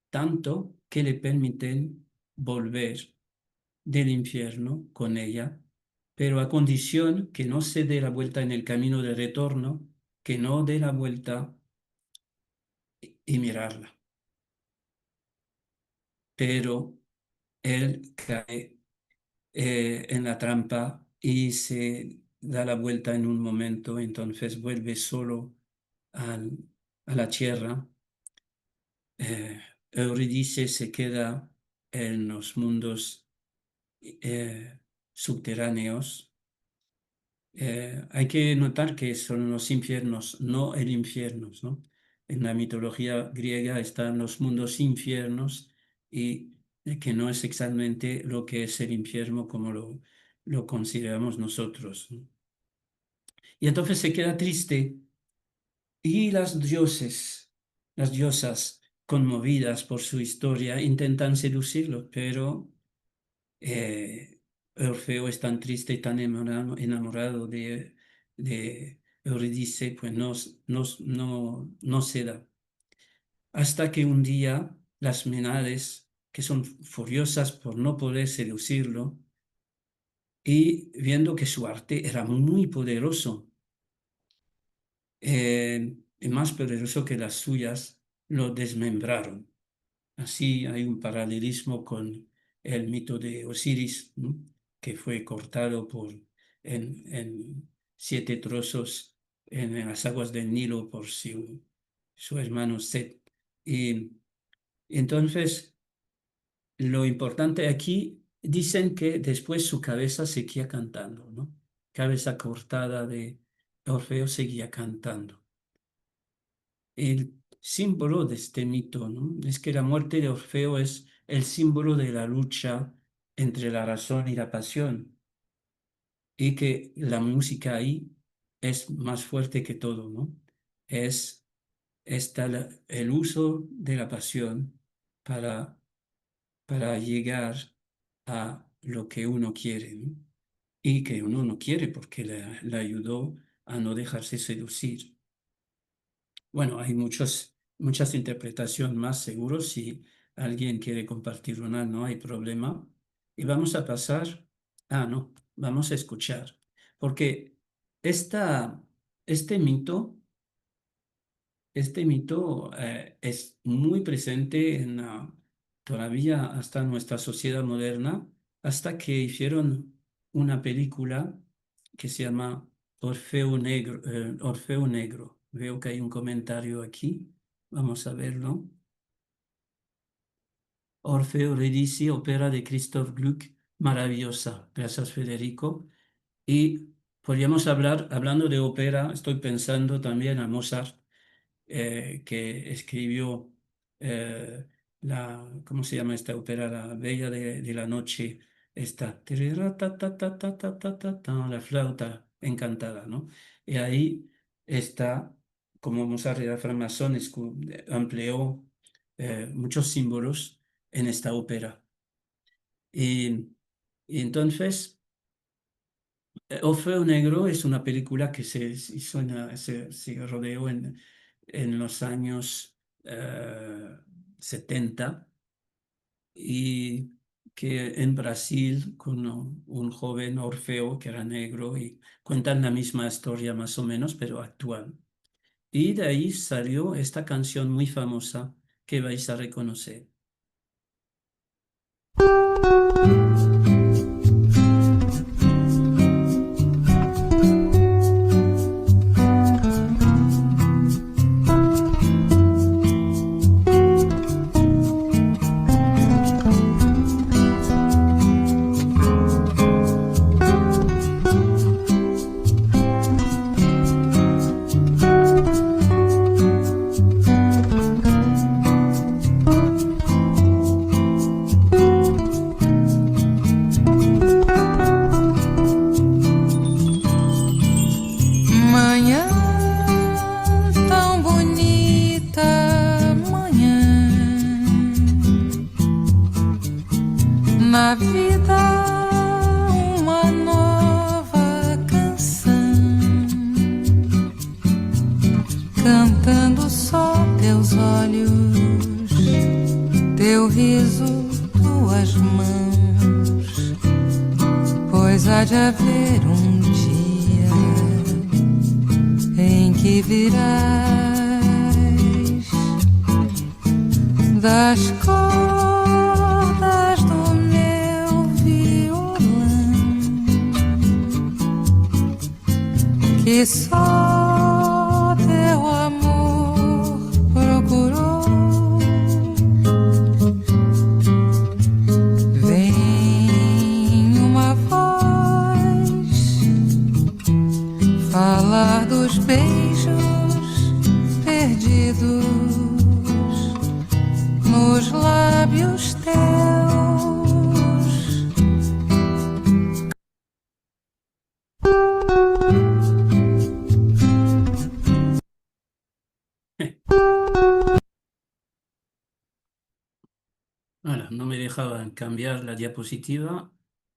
tanto que le permiten volver del infierno con ella, pero a condición que no se dé la vuelta en el camino de retorno, que no dé la vuelta y mirarla. Pero él cae en la trampa y se da la vuelta en un momento, entonces vuelve solo al- a la tierra. Eurídice se queda en los mundos subterráneos. Hay que notar que son los infiernos, no el infierno, ¿no? En la mitología griega están los mundos infiernos y que no es exactamente lo que es el infierno como lo consideramos nosotros, ¿no? Y entonces se queda triste y las diosas, conmovidas por su historia, intentan seducirlo, pero Orfeo es tan triste y tan enamorado de Eurídice, pues no se da. Hasta que un día las Menades, que son furiosas por no poder seducirlo, y viendo que su arte era muy poderoso, y más poderoso que las suyas, lo desmembraron. Así hay un paralelismo con el mito de Osiris, ¿no? Que fue cortado en 7 trozos en las aguas del Nilo por su hermano Set. Y entonces, lo importante aquí, dicen que después su cabeza seguía cantando, ¿no? Cabeza cortada de Orfeo seguía cantando. El símbolo de este mito, ¿no? Es que la muerte de Orfeo es el símbolo de la lucha entre la razón y la pasión, y que la música ahí es más fuerte que todo, ¿no? Está el uso de la pasión para, para llegar a lo que uno quiere, ¿no? Y que uno no quiere porque le ayudó a no dejarse seducir. Bueno, hay muchas interpretaciones más, seguro. Si alguien quiere compartir una, no hay problema. Y vamos a pasar, no, vamos a escuchar, porque este mito, este mito es muy presente todavía hasta nuestra sociedad moderna, hasta que hicieron una película que se llama Orfeo Negro, Orfeo Negro. Veo que hay un comentario aquí. Vamos a verlo. Orfeo Eurídice, ópera de Christoph Gluck, maravillosa. Gracias, Federico. Y podríamos hablando de ópera, estoy pensando también a Mozart, que escribió ¿cómo se llama esta ópera? La Bella de la Noche, esta, la flauta encantada, ¿no? Y ahí está, como Mozart era francmasón, empleó muchos símbolos en esta ópera. Y entonces, Orfeo Negro es una película que se hizo se rodeó en los años 70, y que en Brasil con un joven Orfeo que era negro, y cuentan la misma historia más o menos, pero actual. Y de ahí salió esta canción muy famosa que vais a reconocer. Manhã tão bonita, manhã na vida uma nova canção, cantando só teus olhos, teu riso, tuas mãos, pois há de haver um dia em que virás das cordas do meu violão, que só teu amor procurou. Vem uma voz falar dos beijos perdidos nos lábios teus. Ahora, no me dejaban cambiar la diapositiva.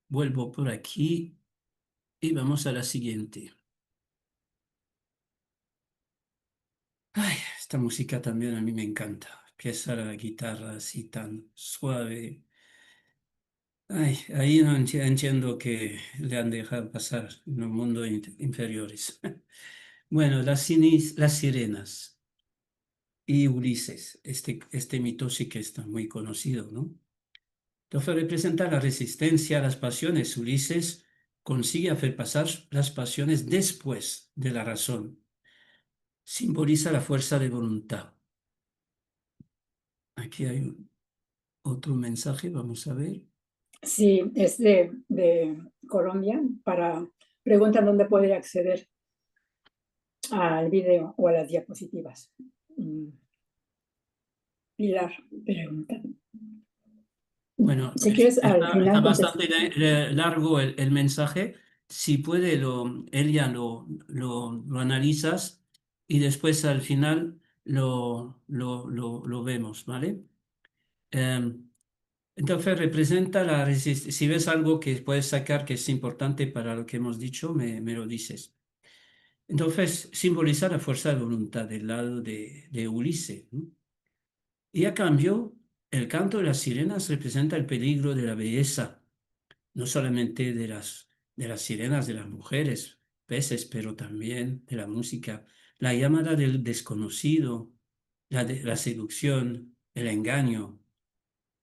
Vuelvo por aquí y vamos a la siguiente. Ay, esta música también a mí me encanta. Empieza la guitarra así tan suave. Ay, ahí no entiendo que le han dejado pasar en los mundos inferiores. Bueno, las sirenas y Ulises. Este mito sí que está muy conocido, ¿no? Entonces representa la resistencia a las pasiones. Ulises consigue hacer pasar las pasiones después de la razón. Simboliza la fuerza de voluntad. Aquí hay otro mensaje, vamos a ver. Sí, es de Colombia. Preguntan dónde puede acceder al video o a las diapositivas. Pilar pregunta. Bueno, Si quieres, al está final bastante largo el mensaje. Si puede, Elia, lo analizas y después al final lo vemos, ¿vale? Entonces representa la resistencia. Si ves algo que puedes sacar que es importante para lo que hemos dicho, me lo dices. Entonces simboliza la fuerza de voluntad del lado de Ulises, ¿no? Y a cambio, el canto de las sirenas representa el peligro de la belleza, no solamente de las sirenas, de las mujeres, peces, pero también de la música, la llamada del desconocido, la seducción, el engaño.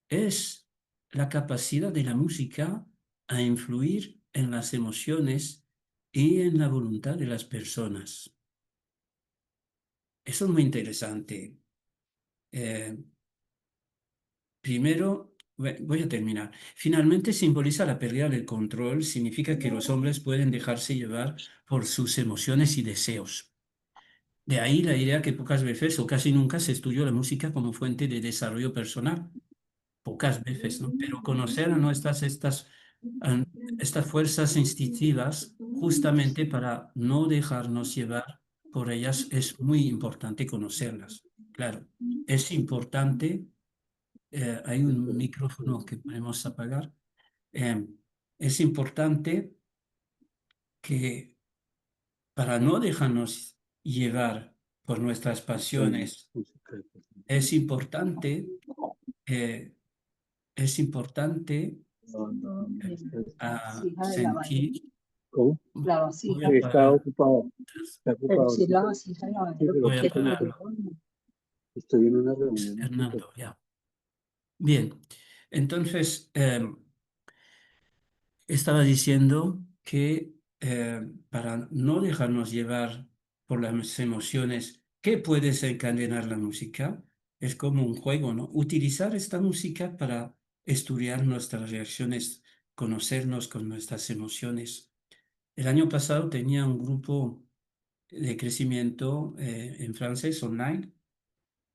Es la capacidad de la música a influir en las emociones y en la voluntad de las personas. Eso es muy interesante. Primero, voy a terminar. Finalmente simboliza la pérdida del control, significa que los hombres pueden dejarse llevar por sus emociones y deseos. De ahí la idea que pocas veces o casi nunca se estudió la música como fuente de desarrollo personal. Pocas veces, ¿no? Pero conocer a estas fuerzas instintivas justamente para no dejarnos llevar por ellas es muy importante conocerlas. Claro, es importante. Hay un micrófono que podemos apagar. Es importante que para no dejarnos llevar por nuestras pasiones, es importante, eh, es importante sentir. ¿Cómo? Voy a Sí, está apagar. ocupado. Está ocupado. Sí, pero Voy a ¿qué te apagarlo. Estoy en una reunión. Hernando, ya. Bien, entonces estaba diciendo que para no dejarnos llevar por las emociones que puede desencadenar la música, es como un juego, ¿no? Utilizar esta música para estudiar nuestras reacciones, conocernos con nuestras emociones. El año pasado tenía un grupo de crecimiento en francés online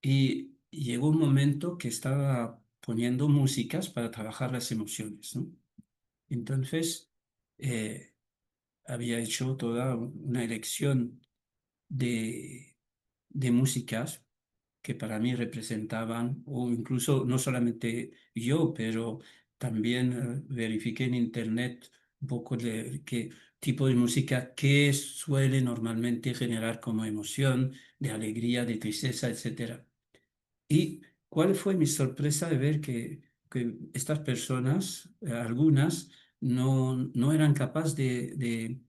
y llegó un momento que estaba poniendo músicas para trabajar las emociones, ¿no? Entonces, había hecho toda una elección de, de músicas que para mí representaban, o incluso no solamente yo, pero también verifiqué en internet un poco de qué tipo de música que suele normalmente generar como emoción, de alegría, de tristeza, etcétera. Y cuál fue mi sorpresa de ver que estas personas, algunas, no eran capaces de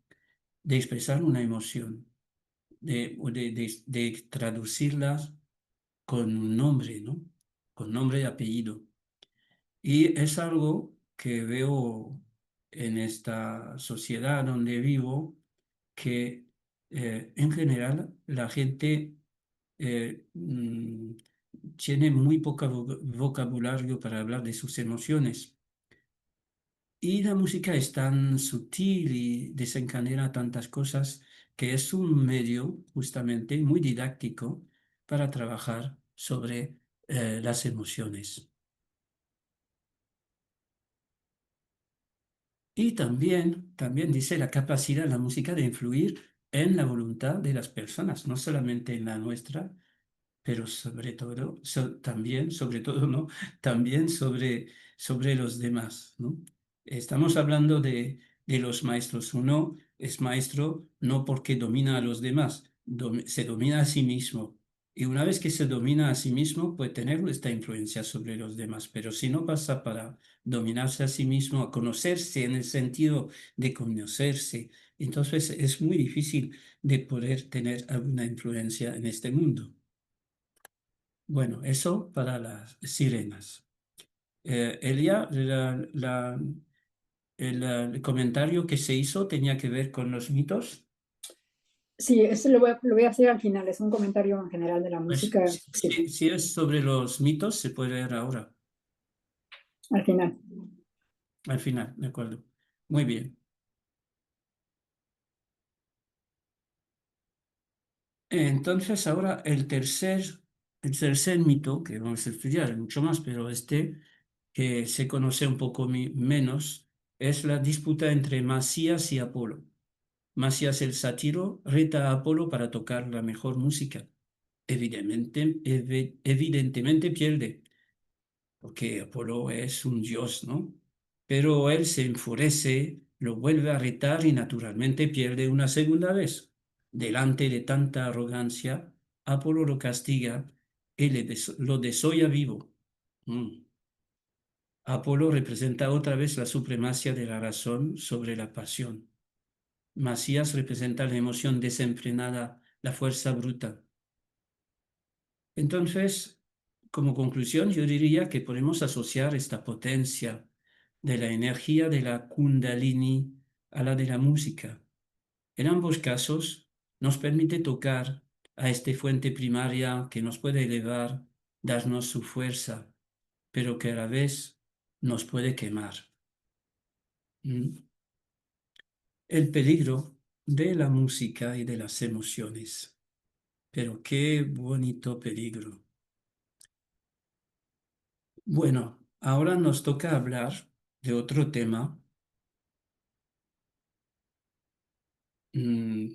expresar una emoción, o de traducirlas con un nombre, ¿no? con nombre y apellido. Y es algo que veo en esta sociedad donde vivo, que en general la gente tiene muy poco vocabulario para hablar de sus emociones. Y la música es tan sutil y desencadena tantas cosas que es un medio justamente muy didáctico para trabajar sobre las emociones. Y también dice la capacidad de la música de influir en la voluntad de las personas, no solamente en la nuestra, pero sobre todo, también, sobre todo, ¿no? También sobre los demás, ¿no? Estamos hablando de los maestros. Uno es maestro no porque domina a los demás, se domina a sí mismo. Y una vez que se domina a sí mismo, puede tener esta influencia sobre los demás. Pero si no pasa para dominarse a sí mismo, a conocerse en el sentido de conocerse, entonces es muy difícil de poder tener alguna influencia en este mundo. Bueno, eso para las sirenas. Elia, el comentario que se hizo tenía que ver con los mitos. Sí, eso lo voy a hacer al final, es un comentario en general de la Pues, música, sí, si es sobre los mitos, se puede ver ahora, al final. al final, ¿de acuerdo? Muy bien. Entonces, ahora el tercer mito, que vamos a estudiar mucho más, pero que se conoce un poco menos, es la disputa entre Masías y Apolo. Masías el sátiro reta a Apolo para tocar la mejor música. Evidentemente pierde, porque Apolo es un dios, ¿no? Pero él se enfurece, lo vuelve a retar y naturalmente pierde una segunda vez. Delante de tanta arrogancia, Apolo lo castiga y lo desolla vivo. Mm. Apolo representa otra vez la supremacía de la razón sobre la pasión. Masías representa la emoción desenfrenada, la fuerza bruta. Entonces, como conclusión, yo diría que podemos asociar esta potencia de la energía de la Kundalini a la de la música. En ambos casos, nos permite tocar a esta fuente primaria que nos puede elevar, darnos su fuerza, pero que a la vez nos puede quemar. ¿Mm? El peligro de la música y de las emociones. Pero qué bonito peligro. Bueno, ahora nos toca hablar de otro tema, mm,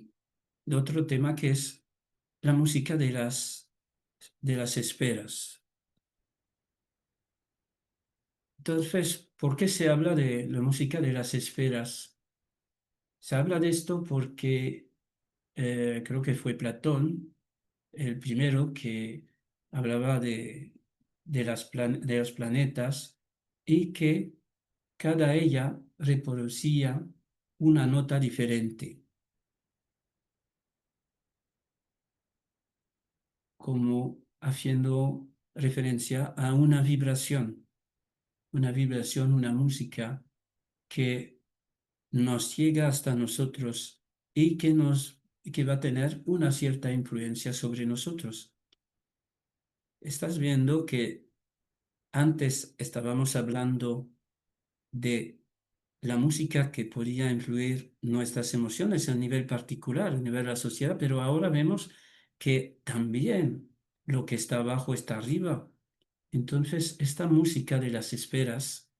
que es la música de las esferas. Entonces, ¿por qué se habla de la música de las esferas? Se habla de esto porque creo que fue Platón el primero que hablaba de los planetas y que cada ella reproducía una nota diferente, como haciendo referencia a una vibración, una música que nos llega hasta nosotros y que va a tener una cierta influencia sobre nosotros. Estás viendo que antes estábamos hablando de la música que podía influir nuestras emociones a nivel particular, a nivel de la sociedad, pero ahora vemos que también lo que está abajo está arriba. Entonces, esta música de las esferas,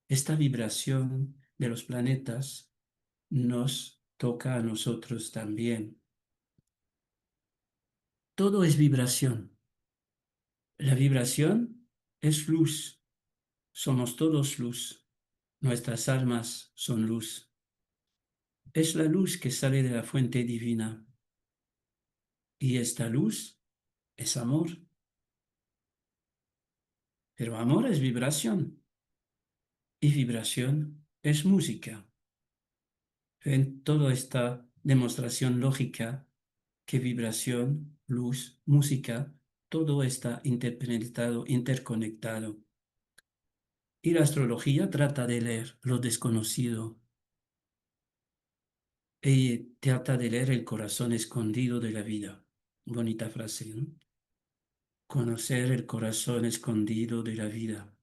esta vibración de los planetas, nos toca a nosotros también. Todo es vibración. La vibración es luz. Somos todos luz. Nuestras almas son luz. Es la luz que sale de la fuente divina. Y esta luz es amor. Pero amor es vibración. Y vibración es música. En toda esta demostración lógica que vibración, luz, música, todo está interpenetrado, interconectado. Y la astrología trata de leer lo desconocido. Y trata de leer el corazón escondido de la vida. Bonita frase, ¿no? Conocer el corazón escondido de la vida.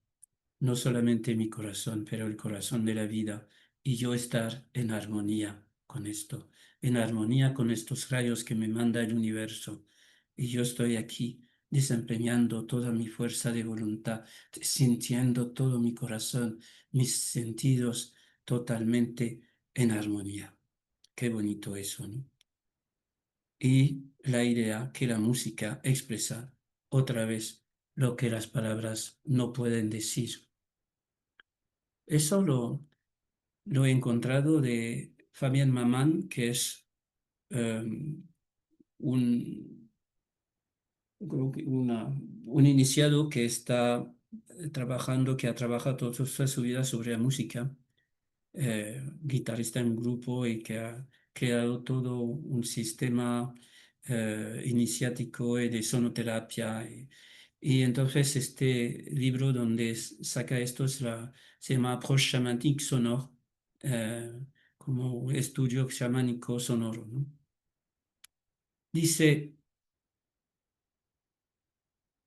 No solamente mi corazón, pero el corazón de la vida. Y yo estar en armonía con esto, en armonía con estos rayos que me manda el universo. Y yo estoy aquí desempeñando toda mi fuerza de voluntad, sintiendo todo mi corazón, mis sentidos totalmente en armonía. Qué bonito eso, ¿no? Y la idea que la música expresa otra vez lo que las palabras no pueden decir. Eso lo he encontrado de Fabián Mamán, que es un, un iniciado que está trabajando, que ha trabajado toda su vida sobre la música, guitarrista en un grupo y que ha creado todo un sistema iniciático y de sonoterapia. Y entonces este libro donde saca esto se llama Approche chamanique sonore, como estudio chamánico sonoro, ¿no? Dice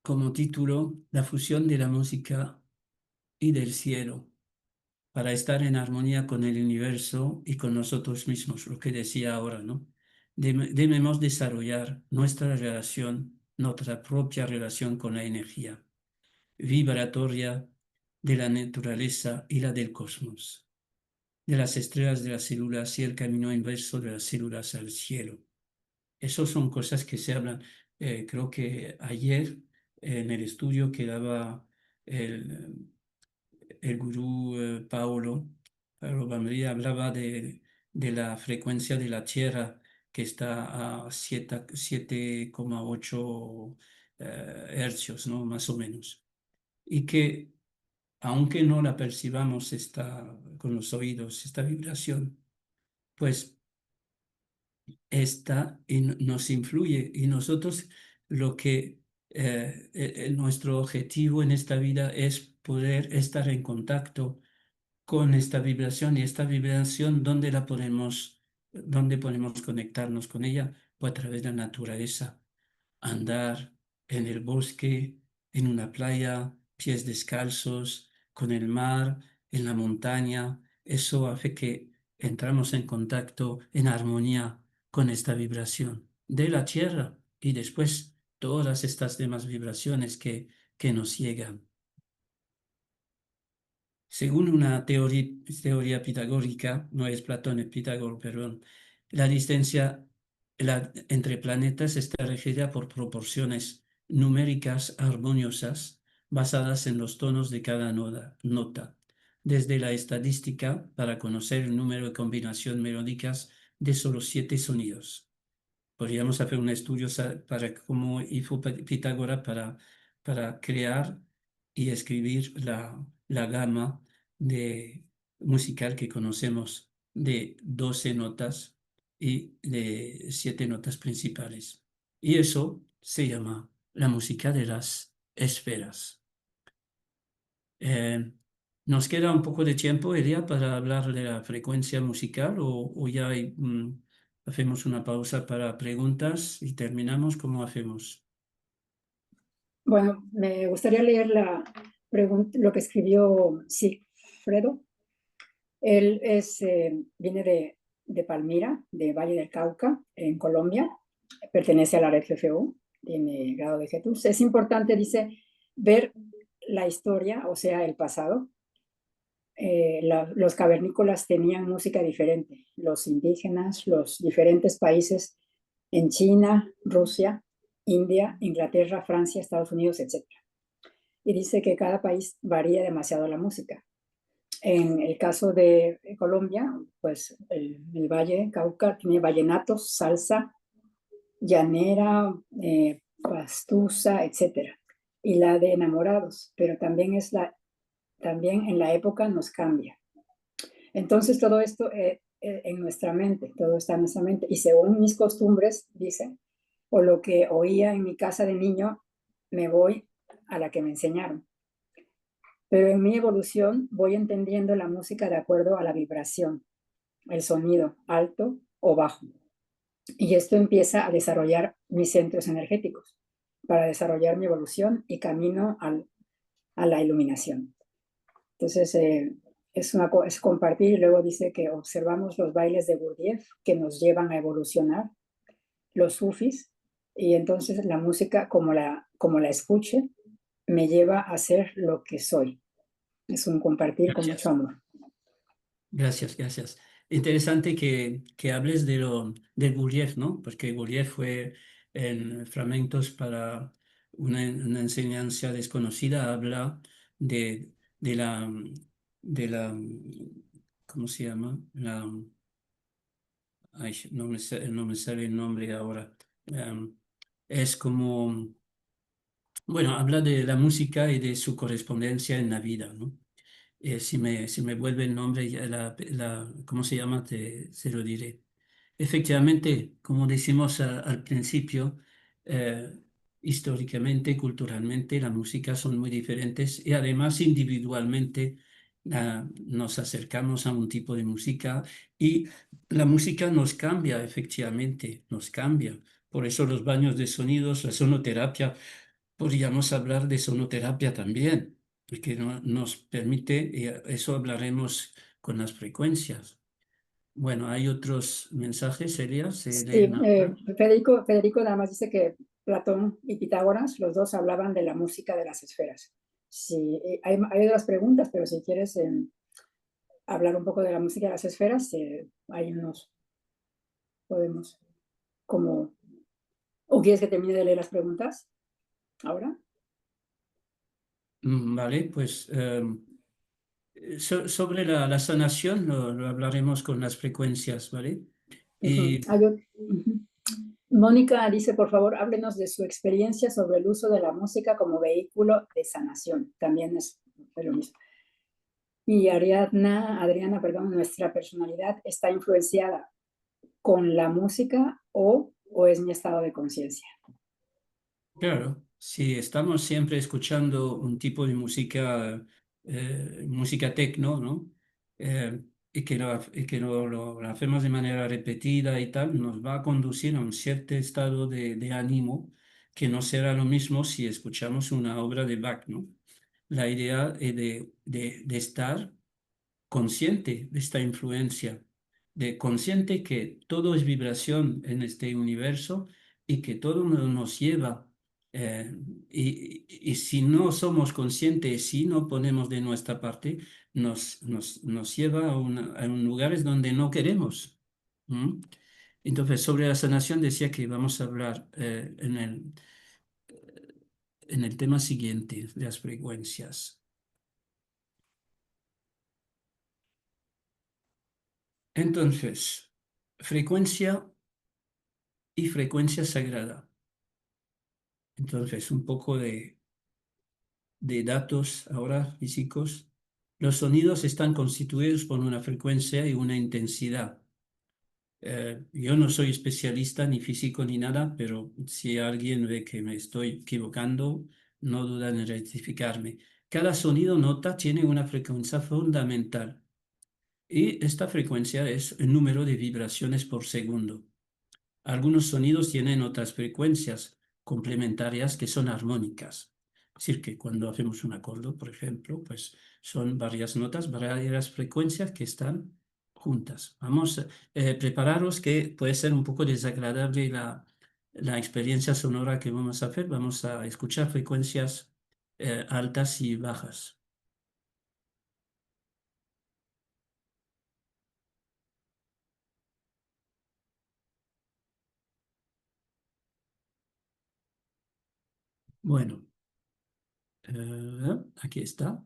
como título la fusión de la música y del cielo, para estar en armonía con el universo y con nosotros mismos, lo que decía ahora, ¿no? Debemos desarrollar nuestra relación, nuestra propia relación con la energía vibratoria de la naturaleza y la del cosmos, de las estrellas de las células y el camino inverso de las células al cielo. Esas son cosas que se hablan. Creo que ayer en el estudio que daba el gurú Paolo Bambería hablaba de la frecuencia de la Tierra que está a 7,8 hercios, ¿no? Más o menos. Y que aunque no la percibamos con los oídos, esta vibración, pues está y nos influye. Y nosotros nuestro objetivo en esta vida es poder estar en contacto con esta vibración, y esta vibración, ¿dónde podemos conectarnos con ella? Pues a través de la naturaleza, andar en el bosque, en una playa, pies descalzos, con el mar, en la montaña. Eso hace que entramos en contacto, en armonía con esta vibración de la tierra y después todas estas demás vibraciones que nos llegan. Según una teoría pitagórica, no es Platón, es Pitágoras, perdón, la distancia entre planetas está regida por proporciones numéricas armoniosas basadas en los tonos de cada nota, desde la estadística para conocer el número de combinaciones melódicas de solo 7 sonidos. Podríamos hacer un estudio para cómo hizo Pitágoras para crear y escribir la gama musical que conocemos de 12 notas y de 7 notas principales. Y eso se llama la música de las esferas. Nos queda un poco de tiempo, Elia, para hablar de la frecuencia musical o ya hacemos una pausa para preguntas y terminamos. ¿Cómo hacemos? Bueno, me gustaría leer lo que escribió Sigfredo. Él viene de Palmira, de Valle del Cauca, en Colombia. Pertenece a la red FFU, tiene grado de Jesús. Es importante, dice, ver la historia, o sea, el pasado. Los cavernícolas tenían música diferente. Los indígenas, los diferentes países en China, Rusia, India, Inglaterra, Francia, Estados Unidos, etc. Y dice que cada país varía demasiado la música. En el caso de Colombia, pues el Valle Cauca tiene vallenatos, salsa, llanera, pastusa, etc. Y la de enamorados, pero también en la época nos cambia. Entonces todo esto en nuestra mente, todo está en nuestra mente. Y según mis costumbres, dice, o lo que oía en mi casa de niño, me voy a la que me enseñaron. Pero en mi evolución voy entendiendo la música de acuerdo a la vibración, el sonido alto o bajo. Y esto empieza a desarrollar mis centros energéticos para desarrollar mi evolución y camino a la iluminación. Entonces, es compartir, y luego dice que observamos los bailes de Gurdjieff que nos llevan a evolucionar, los sufis, y entonces la música, como la escuche, me lleva a ser lo que soy. Es un compartir con mucho amor. Gracias, gracias. Interesante que hables de Gurdjieff, ¿no? Porque Gurdjieff fue en Fragmentos para una enseñanza desconocida, habla de, de la, de la, ¿cómo se llama? Ay, no me sale el nombre ahora. Es como, bueno, habla de la música y de su correspondencia en la vida, ¿no? Si me vuelve el nombre, ¿cómo se llama? Se lo diré. Efectivamente, como decimos al principio, eh, históricamente, culturalmente, la música son muy diferentes y además individualmente nos acercamos a un tipo de música y la música nos cambia, efectivamente, nos cambia. Por eso los baños de sonidos, la sonoterapia, podríamos hablar de sonoterapia también, porque nos permite, y eso hablaremos con las frecuencias. Bueno, hay otros mensajes, Celia, se Sí, leen ahora. Federico nada más dice que Platón y Pitágoras, los dos hablaban de la música de las esferas. Sí, hay otras preguntas, pero si quieres hablar un poco de la música de las esferas, ahí nos podemos como... ¿O quieres que termine de leer las preguntas ahora? Vale, pues sobre la sanación lo hablaremos con las frecuencias, ¿vale? Y Mónica dice, por favor, háblenos de su experiencia sobre el uso de la música como vehículo de sanación. También es lo mismo. Y Adriana, perdón, nuestra personalidad está influenciada con la música o es mi estado de conciencia. claro, si estamos siempre escuchando un tipo de música, música tecno, ¿no? Lo hacemos de manera repetida y tal, nos va a conducir a un cierto estado de ánimo que no será lo mismo si escuchamos una obra de Bach, ¿no? La idea es de estar consciente de esta influencia, de consciente que todo es vibración en este universo y que todo nos lleva. Y si no somos conscientes, si no ponemos de nuestra parte, nos lleva a un lugares donde no queremos. ¿Mm? Entonces, sobre la sanación decía que vamos a hablar en el tema siguiente, de las frecuencias. Entonces, frecuencia y frecuencia sagrada. Entonces, un poco de datos ahora físicos. Los sonidos están constituidos por una frecuencia y una intensidad. Yo no soy especialista ni físico ni nada, pero si alguien ve que me estoy equivocando, no duda en rectificarme. Cada sonido nota tiene una frecuencia fundamental y esta frecuencia es el número de vibraciones por segundo. Algunos sonidos tienen otras frecuencias complementarias que son armónicas. Es decir, que cuando hacemos un acorde, por ejemplo, pues son varias notas, varias frecuencias que están juntas. Vamos, prepararos que puede ser un poco desagradable la experiencia sonora que vamos a hacer. Vamos a escuchar frecuencias altas y bajas. Bueno, aquí está.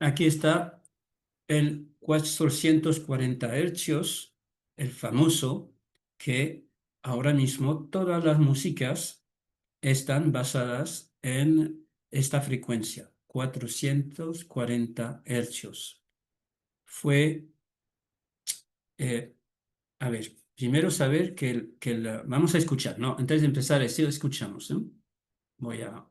Aquí está el 440 hercios, el famoso, que ahora mismo todas las músicas están basadas en esta frecuencia. 440 hercios. Fue, a ver, primero saber vamos a escuchar, ¿no? Antes de empezar, sí escuchamos, ¿no? Voy a...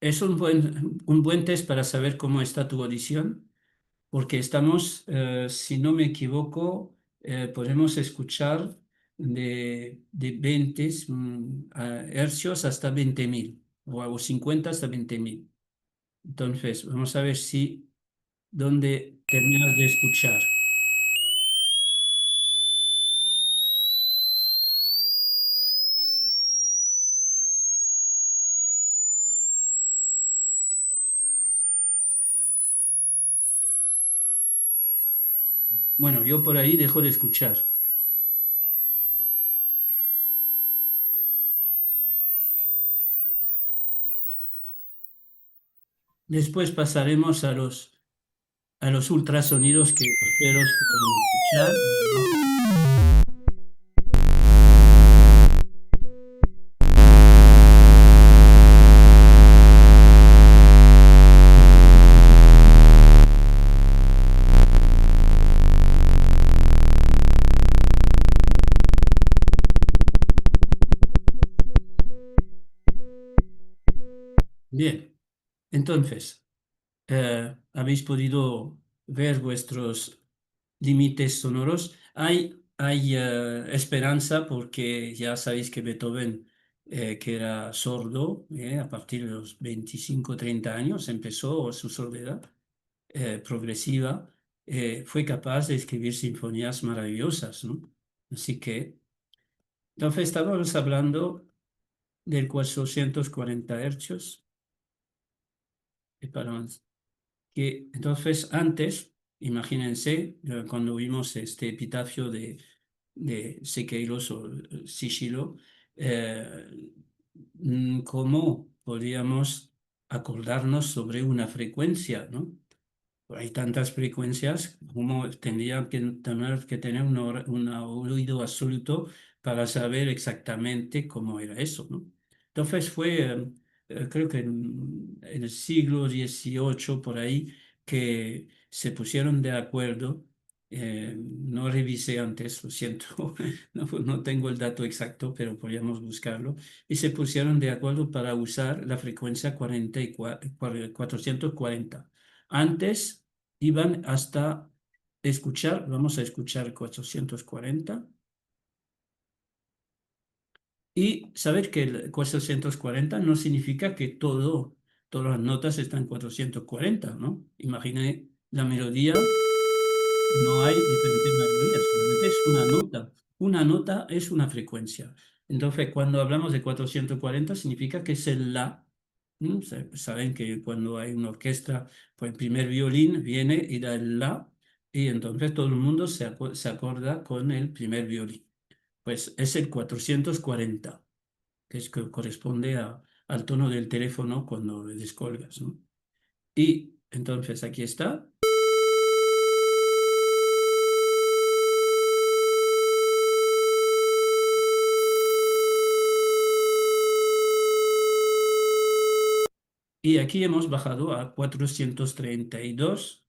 Es un buen test para saber cómo está tu audición, porque estamos, si no me equivoco, podemos escuchar de 20 hercios hasta 20.000, o 50 hasta 20.000. Entonces, vamos a ver si, ¿dónde terminas de escuchar? Bueno, yo por ahí dejo de escuchar. Después pasaremos a los ultrasonidos que los perros pueden escuchar. Bien, entonces, habéis podido ver vuestros límites sonoros. Hay esperanza porque ya sabéis que Beethoven, que era sordo, a partir de los 25 30 años, empezó su sordera progresiva, fue capaz de escribir sinfonías maravillosas, ¿no? Así que, entonces estábamos hablando del 440 hercios. Y entonces, antes, imagínense, cuando vimos este epitafio de Siqueiros o Sigilo, cómo podríamos acordarnos sobre una frecuencia, ¿no? Hay tantas frecuencias como tendría que tener un oído absoluto para saber exactamente cómo era eso, ¿no? Entonces fue, creo que en el siglo XVIII, por ahí, que se pusieron de acuerdo. No revisé antes, lo siento, no tengo el dato exacto, pero podríamos buscarlo. Y se pusieron de acuerdo para usar la frecuencia 440. Antes iban hasta escuchar, vamos a escuchar 440 y saber que el 440 no significa que todas las notas están en 440, ¿no? Imagine la melodía, no hay diferentes melodías, solamente es una nota. Una nota es una frecuencia. Entonces, cuando hablamos de 440 significa que es el la. Saben que cuando hay una orquesta, pues el primer violín viene y da el la, y entonces todo el mundo se acorda con el primer violín. Pues es el 440, que corresponde al tono del teléfono cuando le descolgas, ¿no? Y entonces aquí está. Y aquí hemos bajado a 432,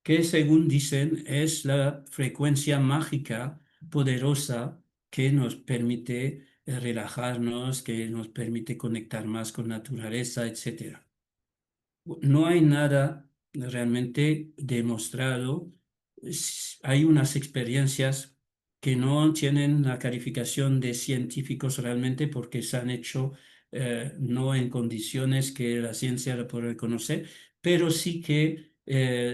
que según dicen es la frecuencia mágica poderosa que nos permite relajarnos, que nos permite conectar más con naturaleza, etcétera. No hay nada realmente demostrado. Hay unas experiencias que no tienen la calificación de científicos realmente porque se han hecho no en condiciones que la ciencia lo puede reconocer, pero sí que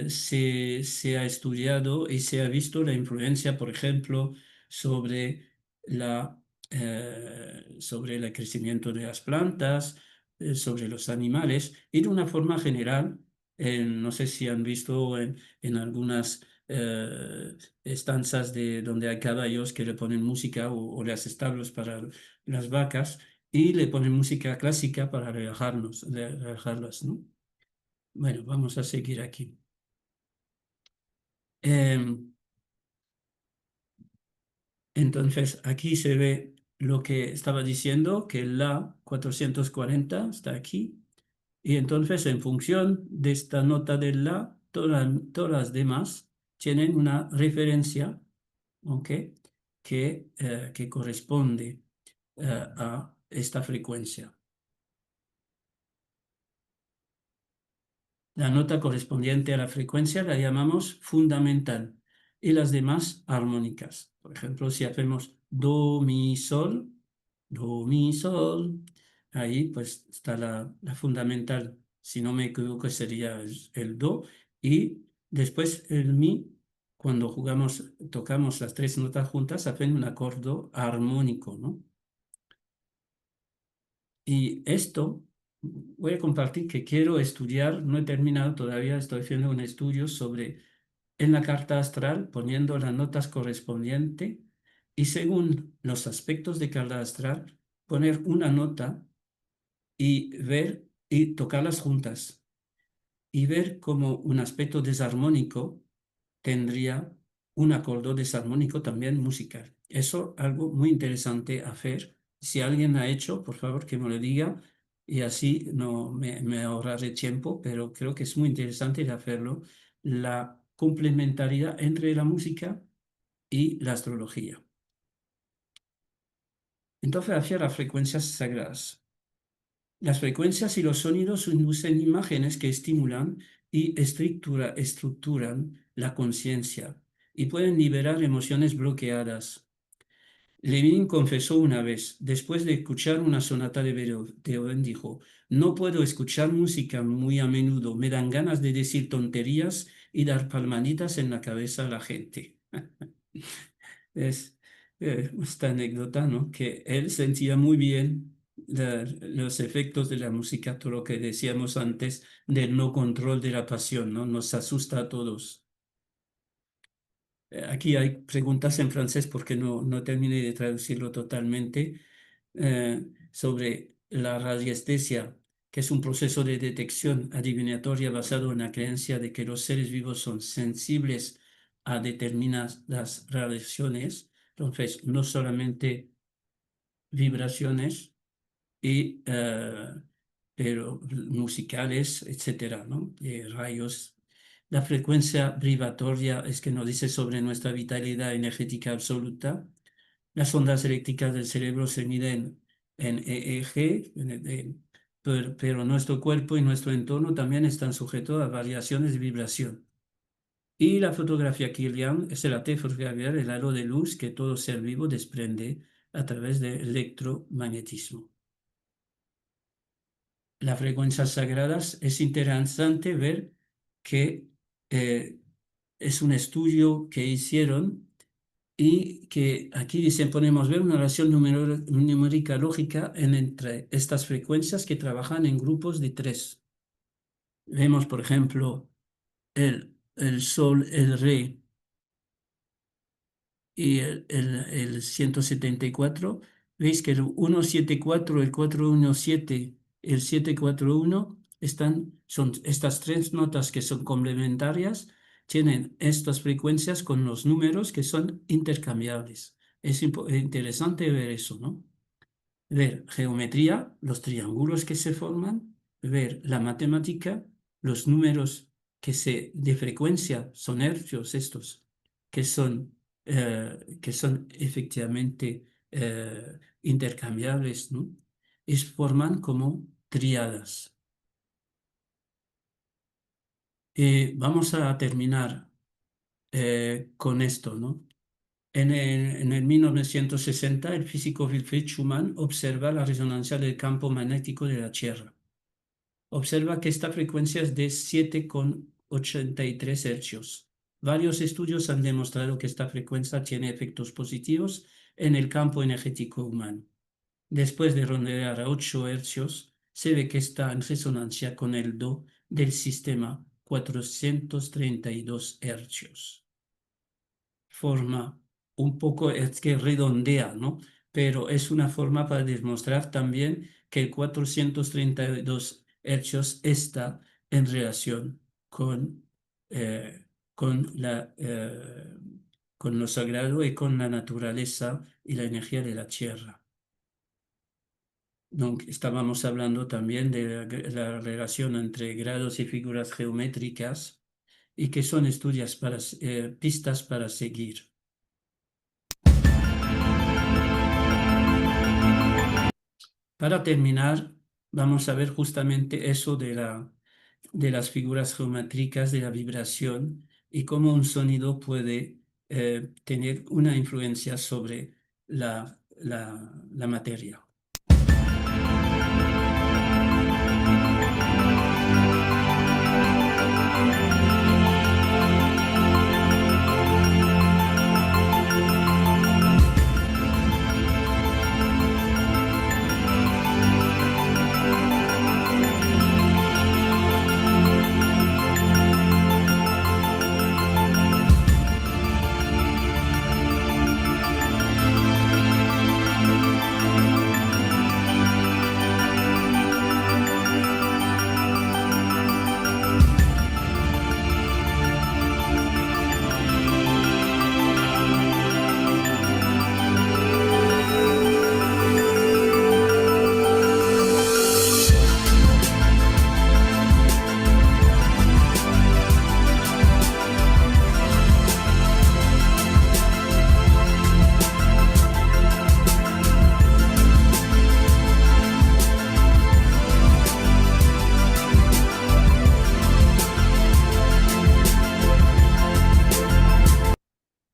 se ha estudiado y se ha visto la influencia, por ejemplo, sobre sobre el crecimiento de las plantas, sobre los animales y de una forma general. No sé si han visto en algunas estanzas donde hay caballos que le ponen música o las establos para las vacas y le ponen música clásica para relajarlas, ¿no? Bueno, vamos a seguir aquí. Em, Entonces, aquí se ve lo que estaba diciendo, que la 440 está aquí. Y entonces, en función de esta nota del la, todas las demás tienen una referencia, ¿ok? Que corresponde a esta frecuencia. La nota correspondiente a la frecuencia la llamamos fundamental y las demás armónicas. Por ejemplo, si hacemos do, mi, sol, ahí pues está la fundamental. Si no me equivoco sería el do y después el mi. Cuando tocamos las tres notas juntas, hacen un acorde armónico, ¿no? Y esto voy a compartir que quiero estudiar, no he terminado todavía, estoy haciendo un estudio sobre en la carta astral, poniendo las notas correspondientes y según los aspectos de carta astral, poner una nota y ver y tocarlas juntas y ver cómo un aspecto desarmónico tendría un acorde desarmónico también musical. Eso es algo muy interesante hacer. Si alguien ha hecho, por favor que me lo diga y así no me ahorraré tiempo, pero creo que es muy interesante de hacerlo. La complementariedad entre la música y la astrología. Entonces, hacia las frecuencias sagradas. Las frecuencias y los sonidos inducen imágenes que estimulan y estructuran la conciencia y pueden liberar emociones bloqueadas. Levin confesó una vez, después de escuchar una sonata de Beethoven, dijo: no puedo escuchar música muy a menudo, me dan ganas de decir tonterías y dar palmaditas en la cabeza a la gente. Es esta anécdota, ¿no? Que él sentía muy bien los efectos de la música, todo lo que decíamos antes del no control de la pasión, ¿no? Nos asusta a todos. Aquí hay preguntas en francés porque no terminé de traducirlo totalmente, sobre la radiestesia, que es un proceso de detección adivinatoria basado en la creencia de que los seres vivos son sensibles a determinadas radiaciones, entonces no solamente vibraciones, pero musicales, etcétera, ¿no? Rayos. La frecuencia vibratoria es que nos dice sobre nuestra vitalidad energética absoluta. Las ondas eléctricas del cerebro se miden en EEG, pero nuestro cuerpo y nuestro entorno también están sujetos a variaciones de vibración. Y la fotografía Kirlian es el fotografiar el halo de luz que todo ser vivo desprende a través del electromagnetismo. Las frecuencias sagradas es interesante ver que es un estudio que hicieron y que aquí dicen, podemos ver una relación numérica lógica entre estas frecuencias que trabajan en grupos de 3. Vemos, por ejemplo, el sol, el re y el 174. Veis que el 174, el 417, el 741 son estas tres notas que son complementarias, tienen estas frecuencias con los números que son intercambiables. Es interesante ver eso, ¿no? Ver geometría, los triángulos que se forman, ver la matemática, los números de frecuencia, son hercios estos, que son efectivamente intercambiables, ¿no? Y forman como tríadas. Vamos a terminar con esto, ¿no? En el 1960, el físico Wilfried Schumann observa la resonancia del campo magnético de la Tierra. Observa que esta frecuencia es de 7,83 hercios. Varios estudios han demostrado que esta frecuencia tiene efectos positivos en el campo energético humano. Después de rondear a 8 hercios, se ve que está en resonancia con el Do del sistema 432 hercios. Forma un poco, es que redondea, ¿no? Pero es una forma para demostrar también que el 432 hercios está en relación con la con lo sagrado y con la naturaleza y la energía de la tierra. Donc, estábamos hablando también de la relación entre grados y figuras geométricas y que son pistas para seguir. Para terminar, vamos a ver justamente eso de las figuras geométricas, de la vibración y cómo un sonido puede tener una influencia sobre la materia.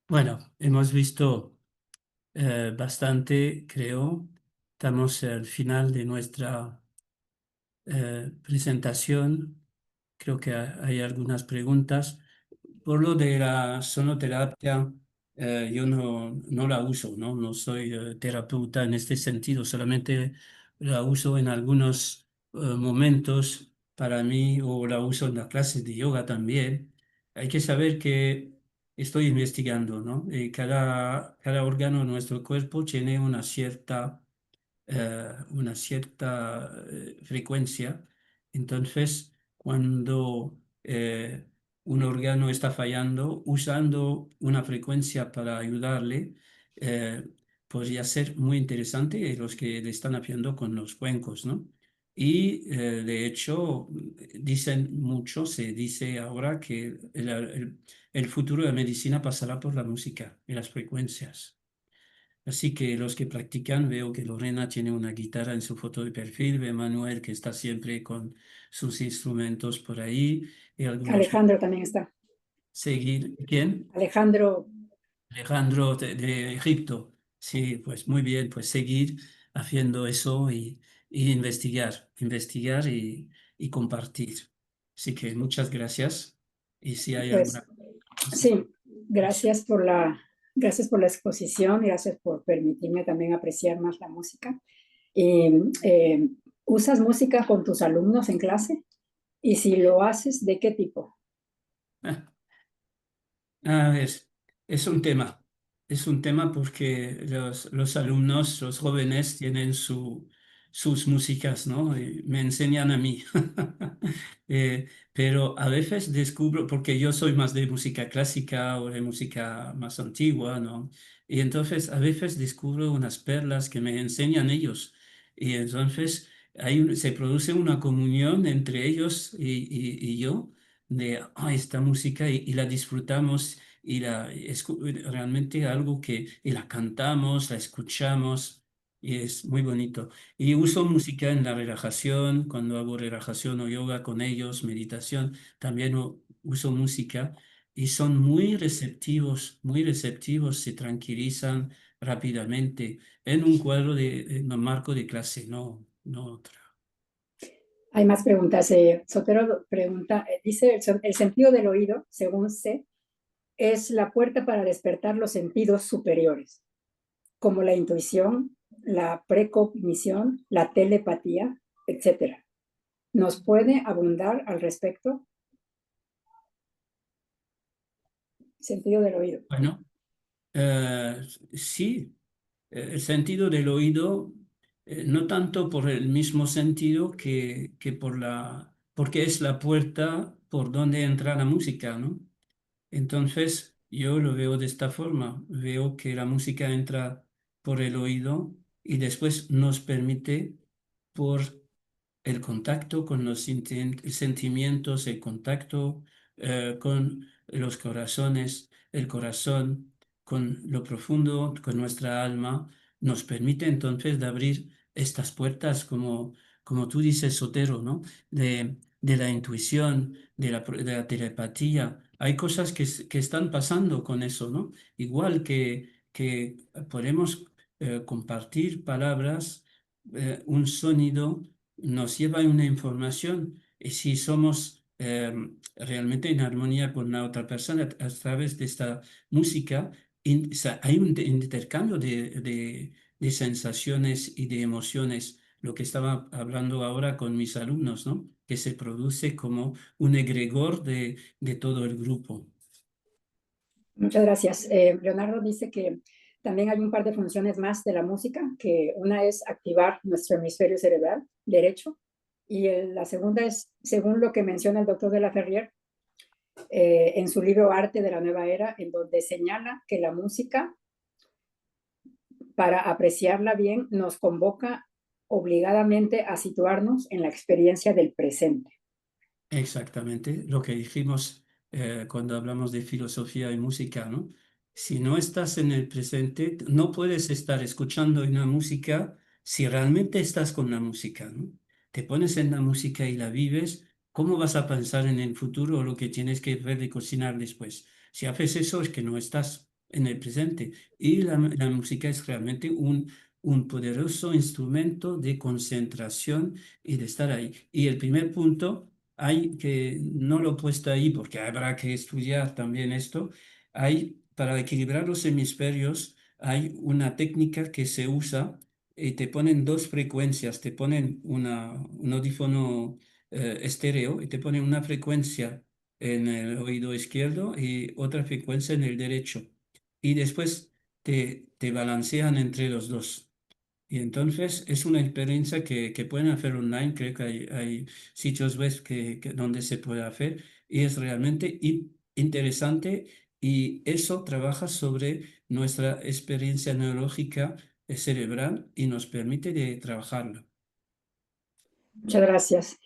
Bueno, hemos visto bastante, creo. Estamos al final de nuestra presentación. Creo que hay algunas preguntas. Por lo de la sonoterapia, yo no la uso, ¿no? No soy terapeuta en este sentido, solamente la uso en algunos momentos para mí o la uso en las clases de yoga también. Hay que saber que estoy investigando, ¿no? Cada órgano de nuestro cuerpo tiene una cierta frecuencia. Entonces, cuando un órgano está fallando, usando una frecuencia para ayudarle, eh, podría ser muy interesante los que le están haciendo con los cuencos, ¿no? Y de hecho, se dice ahora que el futuro de la medicina pasará por la música y las frecuencias. Así que los que practican, veo que Lorena tiene una guitarra en su foto de perfil, ve Manuel que está siempre con sus instrumentos por ahí, y algunos Alejandro también está. seguir. ¿Quién? Alejandro, Alejandro de Egipto. Sí, pues muy bien, pues seguir haciendo eso y investigar y compartir. Así que muchas gracias. Y si hay pues alguna cosa, sí, gracias por la exposición, gracias por permitirme también apreciar más la música. Eh, ¿Usas música con tus alumnos en clase? Y si lo haces, ¿de qué tipo? A ver, es un tema. Es un tema porque los alumnos, los jóvenes, tienen sus músicas, ¿no? Y me enseñan a mí. Pero a veces descubro, porque yo soy más de música clásica o de música más antigua, ¿no? Y entonces a veces descubro unas perlas que me enseñan ellos. Y entonces se produce una comunión entre ellos y yo de esta música y la disfrutamos y es realmente algo y la cantamos, la escuchamos y es muy bonito. Y uso música en la relajación, cuando hago relajación o yoga con ellos, meditación, también uso música y son muy receptivos, se tranquilizan rápidamente en un cuadro en un marco de clase, no otra. Hay más preguntas. Sotero pregunta, dice, el sentido del oído, según sé, es la puerta para despertar los sentidos superiores, como la intuición, la precognición, la telepatía, etc. ¿Nos puede abundar al respecto? Sentido del oído. Bueno, sí, el sentido del oído, no tanto por el mismo sentido que porque es la puerta por donde entra la música, ¿no? Entonces, Yo lo veo de esta forma. Veo que la música entra por el oído y después nos permite por el contacto con los sentimientos, el contacto con los corazones, el corazón, con lo profundo, con nuestra alma, nos permite entonces de abrir estas puertas, como tú dices, Sotero, ¿no? De la intuición, de la telepatía. Hay cosas que están pasando con eso, ¿no? Igual que podemos compartir palabras, un sonido nos lleva a una información y si somos realmente en armonía con la otra persona a través de esta música, o sea, hay un intercambio de sensaciones y de emociones, lo que estaba hablando ahora con mis alumnos, ¿no? Que se produce como un egregor de todo el grupo. Muchas gracias. Leonardo dice que también hay un par de funciones más de la música, que una es activar nuestro hemisferio cerebral derecho y la segunda es, según lo que menciona el doctor de la Ferrier en su libro Arte de la Nueva Era, en donde señala que la música, para apreciarla bien, nos convoca obligadamente a situarnos en la experiencia del presente. Exactamente, lo que dijimos cuando hablamos de filosofía y música, ¿no? Si no estás en el presente, no puedes estar escuchando una música si realmente estás con la música, ¿no? Te pones en la música y la vives, ¿cómo vas a pensar en el futuro o lo que tienes que ver de cocinar después? Si haces eso es que no estás en el presente. Y la música es realmente un poderoso instrumento de concentración y de estar ahí. Y el primer punto hay que, no lo he puesto ahí porque habrá que estudiar también esto, hay, para equilibrar los hemisferios, hay una técnica que se usa y te ponen dos frecuencias, te ponen un audífono estéreo y te ponen una frecuencia en el oído izquierdo y otra frecuencia en el derecho. Y después te balancean entre los dos. Y entonces es una experiencia que pueden hacer online, creo que hay sitios web donde se puede hacer y es realmente interesante y eso trabaja sobre nuestra experiencia neurológica cerebral y nos permite de trabajarlo. Muchas gracias.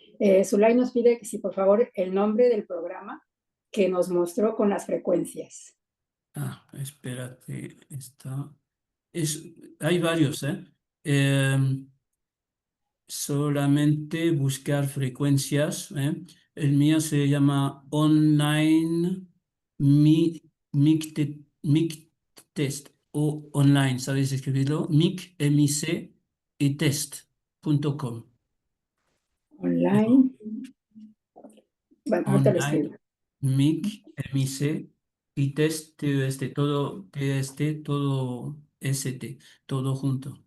Zulay nos pide que si por favor el nombre del programa que nos mostró con las frecuencias. Espérate, hay varios, ¿eh? Solamente buscar frecuencias, ¿eh? El mío se llama Online Mic Test o online, ¿sabéis escribirlo? Mic, M-I-C y test.com. Online. Bueno, ahorita lo Online escribo. Mic, M-I-C y test, todo, todo ST, todo junto.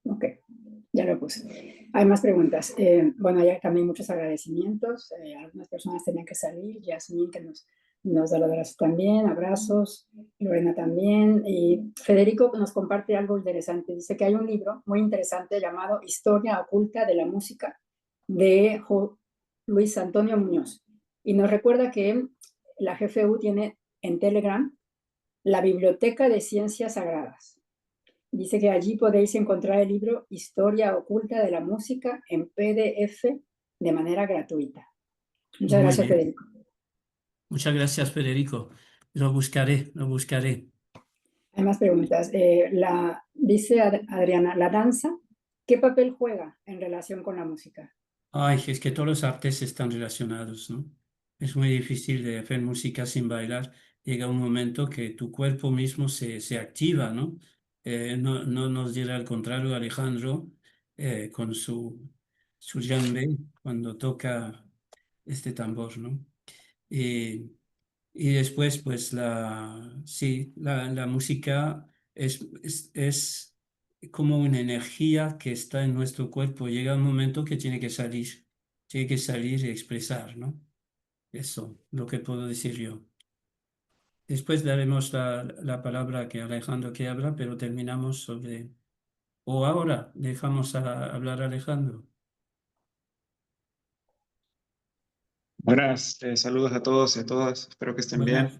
Ok, ya lo puse. Hay más preguntas. Bueno, hay también muchos agradecimientos. Algunas personas tenían que salir. Yasmin, que nos da los abrazos también, abrazos. Lorena también. Y Federico nos comparte algo interesante. Dice que hay un libro muy interesante llamado Historia Oculta de la Música de Luis Antonio Muñoz. Y nos recuerda que la GFU tiene en Telegram la Biblioteca de Ciencias Sagradas. Dice que allí podéis encontrar el libro Historia Oculta de la Música en PDF de manera gratuita. Muchas Muy gracias, bien. Federico. Muchas gracias, Federico. Lo buscaré, lo buscaré. Hay más preguntas. Dice Adriana, ¿la danza qué papel juega en relación con la música? Ay, es que todos los artes están relacionados, ¿no? Es muy difícil de hacer música sin bailar. Llega un momento que tu cuerpo mismo se activa, ¿no? No nos dirá al contrario Alejandro con su djembe cuando toca este tambor, ¿no? Y, y después, pues, sí, la música es como una energía que está en nuestro cuerpo. Llega un momento que tiene que salir y expresar, ¿no? Eso, lo que puedo decir yo. Después daremos la palabra que Alejandro que habla, pero terminamos sobre... O ahora dejamos a hablar a Alejandro. Buenas, saludos a todos y a todas, espero que estén Buenas.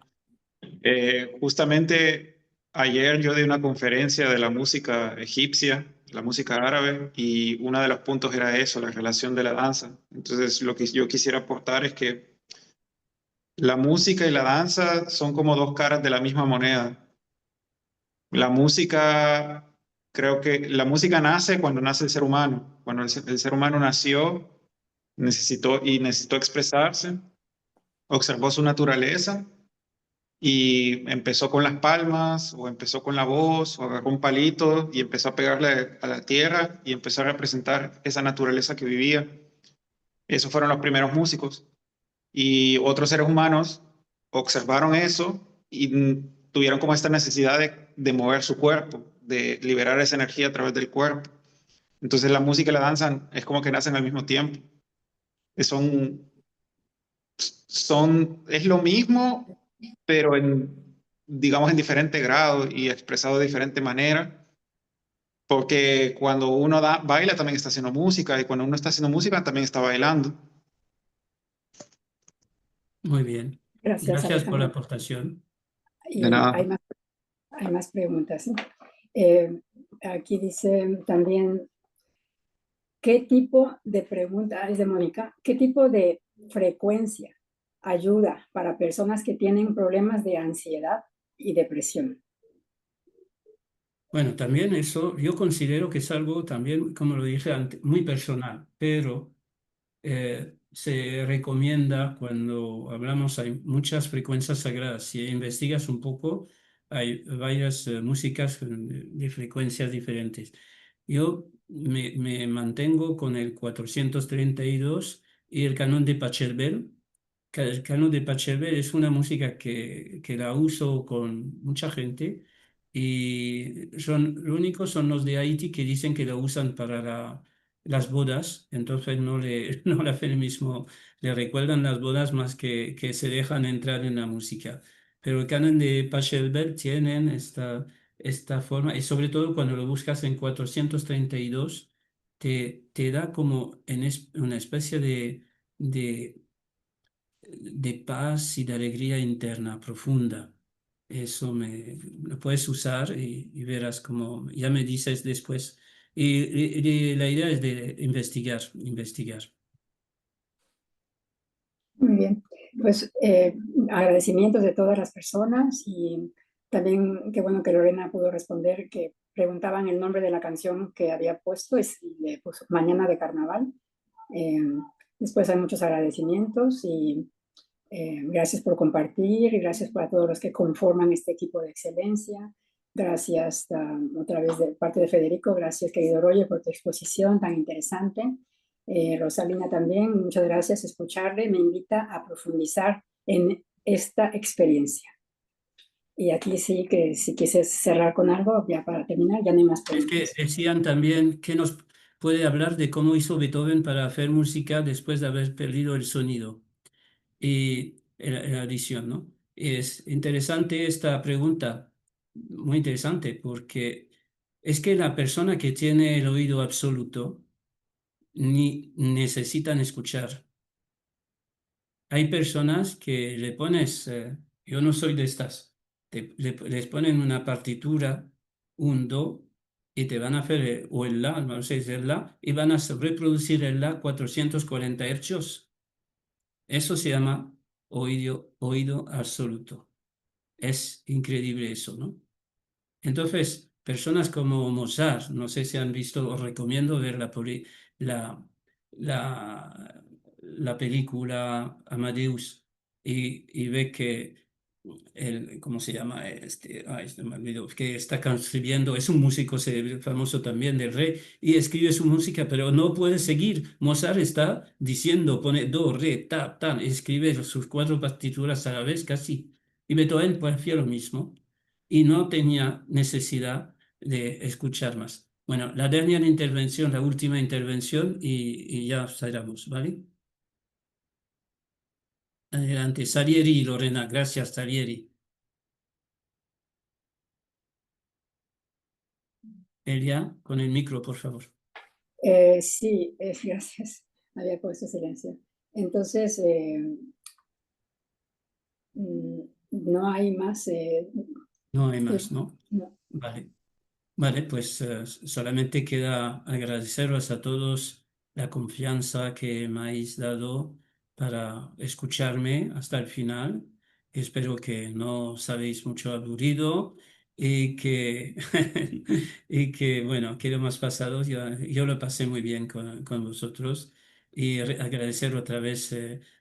bien. Justamente ayer yo di una conferencia de la música egipcia, la música árabe, y uno de los puntos era eso, la relación de la danza. Entonces, lo que yo quisiera aportar es que la música y la danza son como dos caras de la misma moneda. La música, creo que la música nace cuando nace el ser humano. Cuando el ser humano nació, necesitó expresarse, observó su naturaleza y empezó con las palmas o empezó con la voz o agarró un palito y empezó a pegarle a la tierra y empezó a representar esa naturaleza que vivía. Esos fueron los primeros músicos. Y otros seres humanos observaron eso y tuvieron como esta necesidad de mover su cuerpo, de liberar esa energía a través del cuerpo. Entonces la música y la danza es como que nacen al mismo tiempo. Son, es lo mismo, pero digamos, en diferente grado y expresado de diferente manera. Porque cuando uno baila también está haciendo música y cuando uno está haciendo música también está bailando. Muy bien. Gracias, Gracias por la Alejandro. aportación. De Y nada. hay más preguntas, ¿no? Aquí dice también, ¿qué tipo de pregunta, es de Mónica, qué tipo de frecuencia ayuda para personas que tienen problemas de ansiedad y depresión? Bueno, también eso yo considero que es algo también, como lo dije antes, muy personal, pero se recomienda cuando hablamos, hay muchas frecuencias sagradas. Si investigas un poco, hay varias músicas de frecuencias diferentes. Yo me mantengo con el 432 y el canon de Pachelbel. El canon de Pachelbel es una música que la uso con mucha gente y lo único son los de Haití que dicen que lo usan para las bodas, entonces no le hacen el mismo, le recuerdan las bodas más que se dejan entrar en la música. Pero el canon de Pachelbel tienen esta forma, y sobre todo cuando lo buscas en 432, te da como una especie de paz y de alegría interna profunda. Eso lo puedes usar y verás como ya me dices después. Y la idea es de investigar. Muy bien, pues agradecimientos de todas las personas y también qué bueno que Lorena pudo responder, que preguntaban el nombre de la canción que había puesto, le puso Mañana de Carnaval. Eh, Después hay muchos agradecimientos y gracias por compartir y gracias a todos los que conforman este equipo de excelencia. Gracias otra vez de parte de Federico, gracias querido Roger por tu exposición tan interesante. Rosalina también, muchas gracias, escucharle me invita a profundizar en esta experiencia. Y aquí sí que si quieres cerrar con algo, ya para terminar, ya no hay más Es preguntas. que decían también que nos puede hablar de cómo hizo Beethoven para hacer música después de haber perdido el sonido y la edición, ¿no? Es interesante esta pregunta, muy interesante, porque es que la persona que tiene el oído absoluto ni necesitan escuchar. Hay personas que le pones, yo no soy de estas, les ponen una partitura, un do, y te van a hacer, o el la, no sé si es el la, y van a reproducir el la 440 hercios. Eso se llama oído absoluto. Es increíble eso, ¿no? Entonces, personas como Mozart, no sé si han visto, os recomiendo ver la, la, la película Amadeus y ve que ¿cómo se llama? Ay, se me olvidó, que está escribiendo, es un músico famoso también del rey y escribe su música, pero no puede seguir. Mozart está diciendo, pone do, re, ta, ta, escribe sus 4 partituras a la vez casi. Y Beethoven pues hacía lo mismo y no tenía necesidad de escuchar más. Bueno, la dernière intervención, la última intervención y ya cerramos, ¿vale? Adelante, Salieri, Lorena, gracias, Salieri. Elia, con el micro, por favor. Sí, gracias. Había puesto silencio. Entonces, no hay más. No hay más, ¿no? No. Vale. Vale, pues solamente queda agradeceros a todos la confianza que me habéis dado para escucharme hasta el final. Espero que no os habéis mucho aburrido y que, y que bueno, que lo hemos pasado, yo lo pasé muy bien con vosotros. Y agradecer otra vez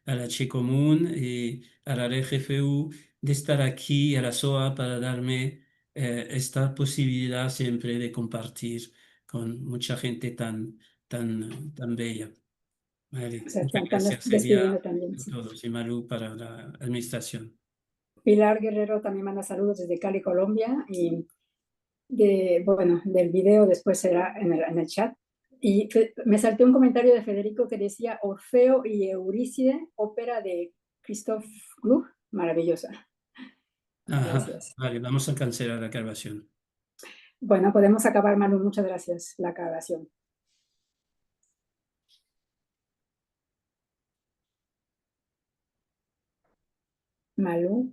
a la Che Común y a la RGFU de estar aquí, a la SOA, para darme esta posibilidad siempre de compartir con mucha gente tan bella. Vale, O sea, muchas están gracias, Celia, despidiendo también. a Sí. todos, y Malu para la administración. Pilar Guerrero también manda saludos desde Cali, Colombia. Y bueno, del video después será en el chat. Y me salté un comentario de Federico que decía Orfeo y Eurícide, ópera de Christoph Gluck, maravillosa. Ajá, Gracias. vale, vamos a cancelar la grabación. Bueno, podemos acabar, Manu. Muchas gracias. La grabación. Malu.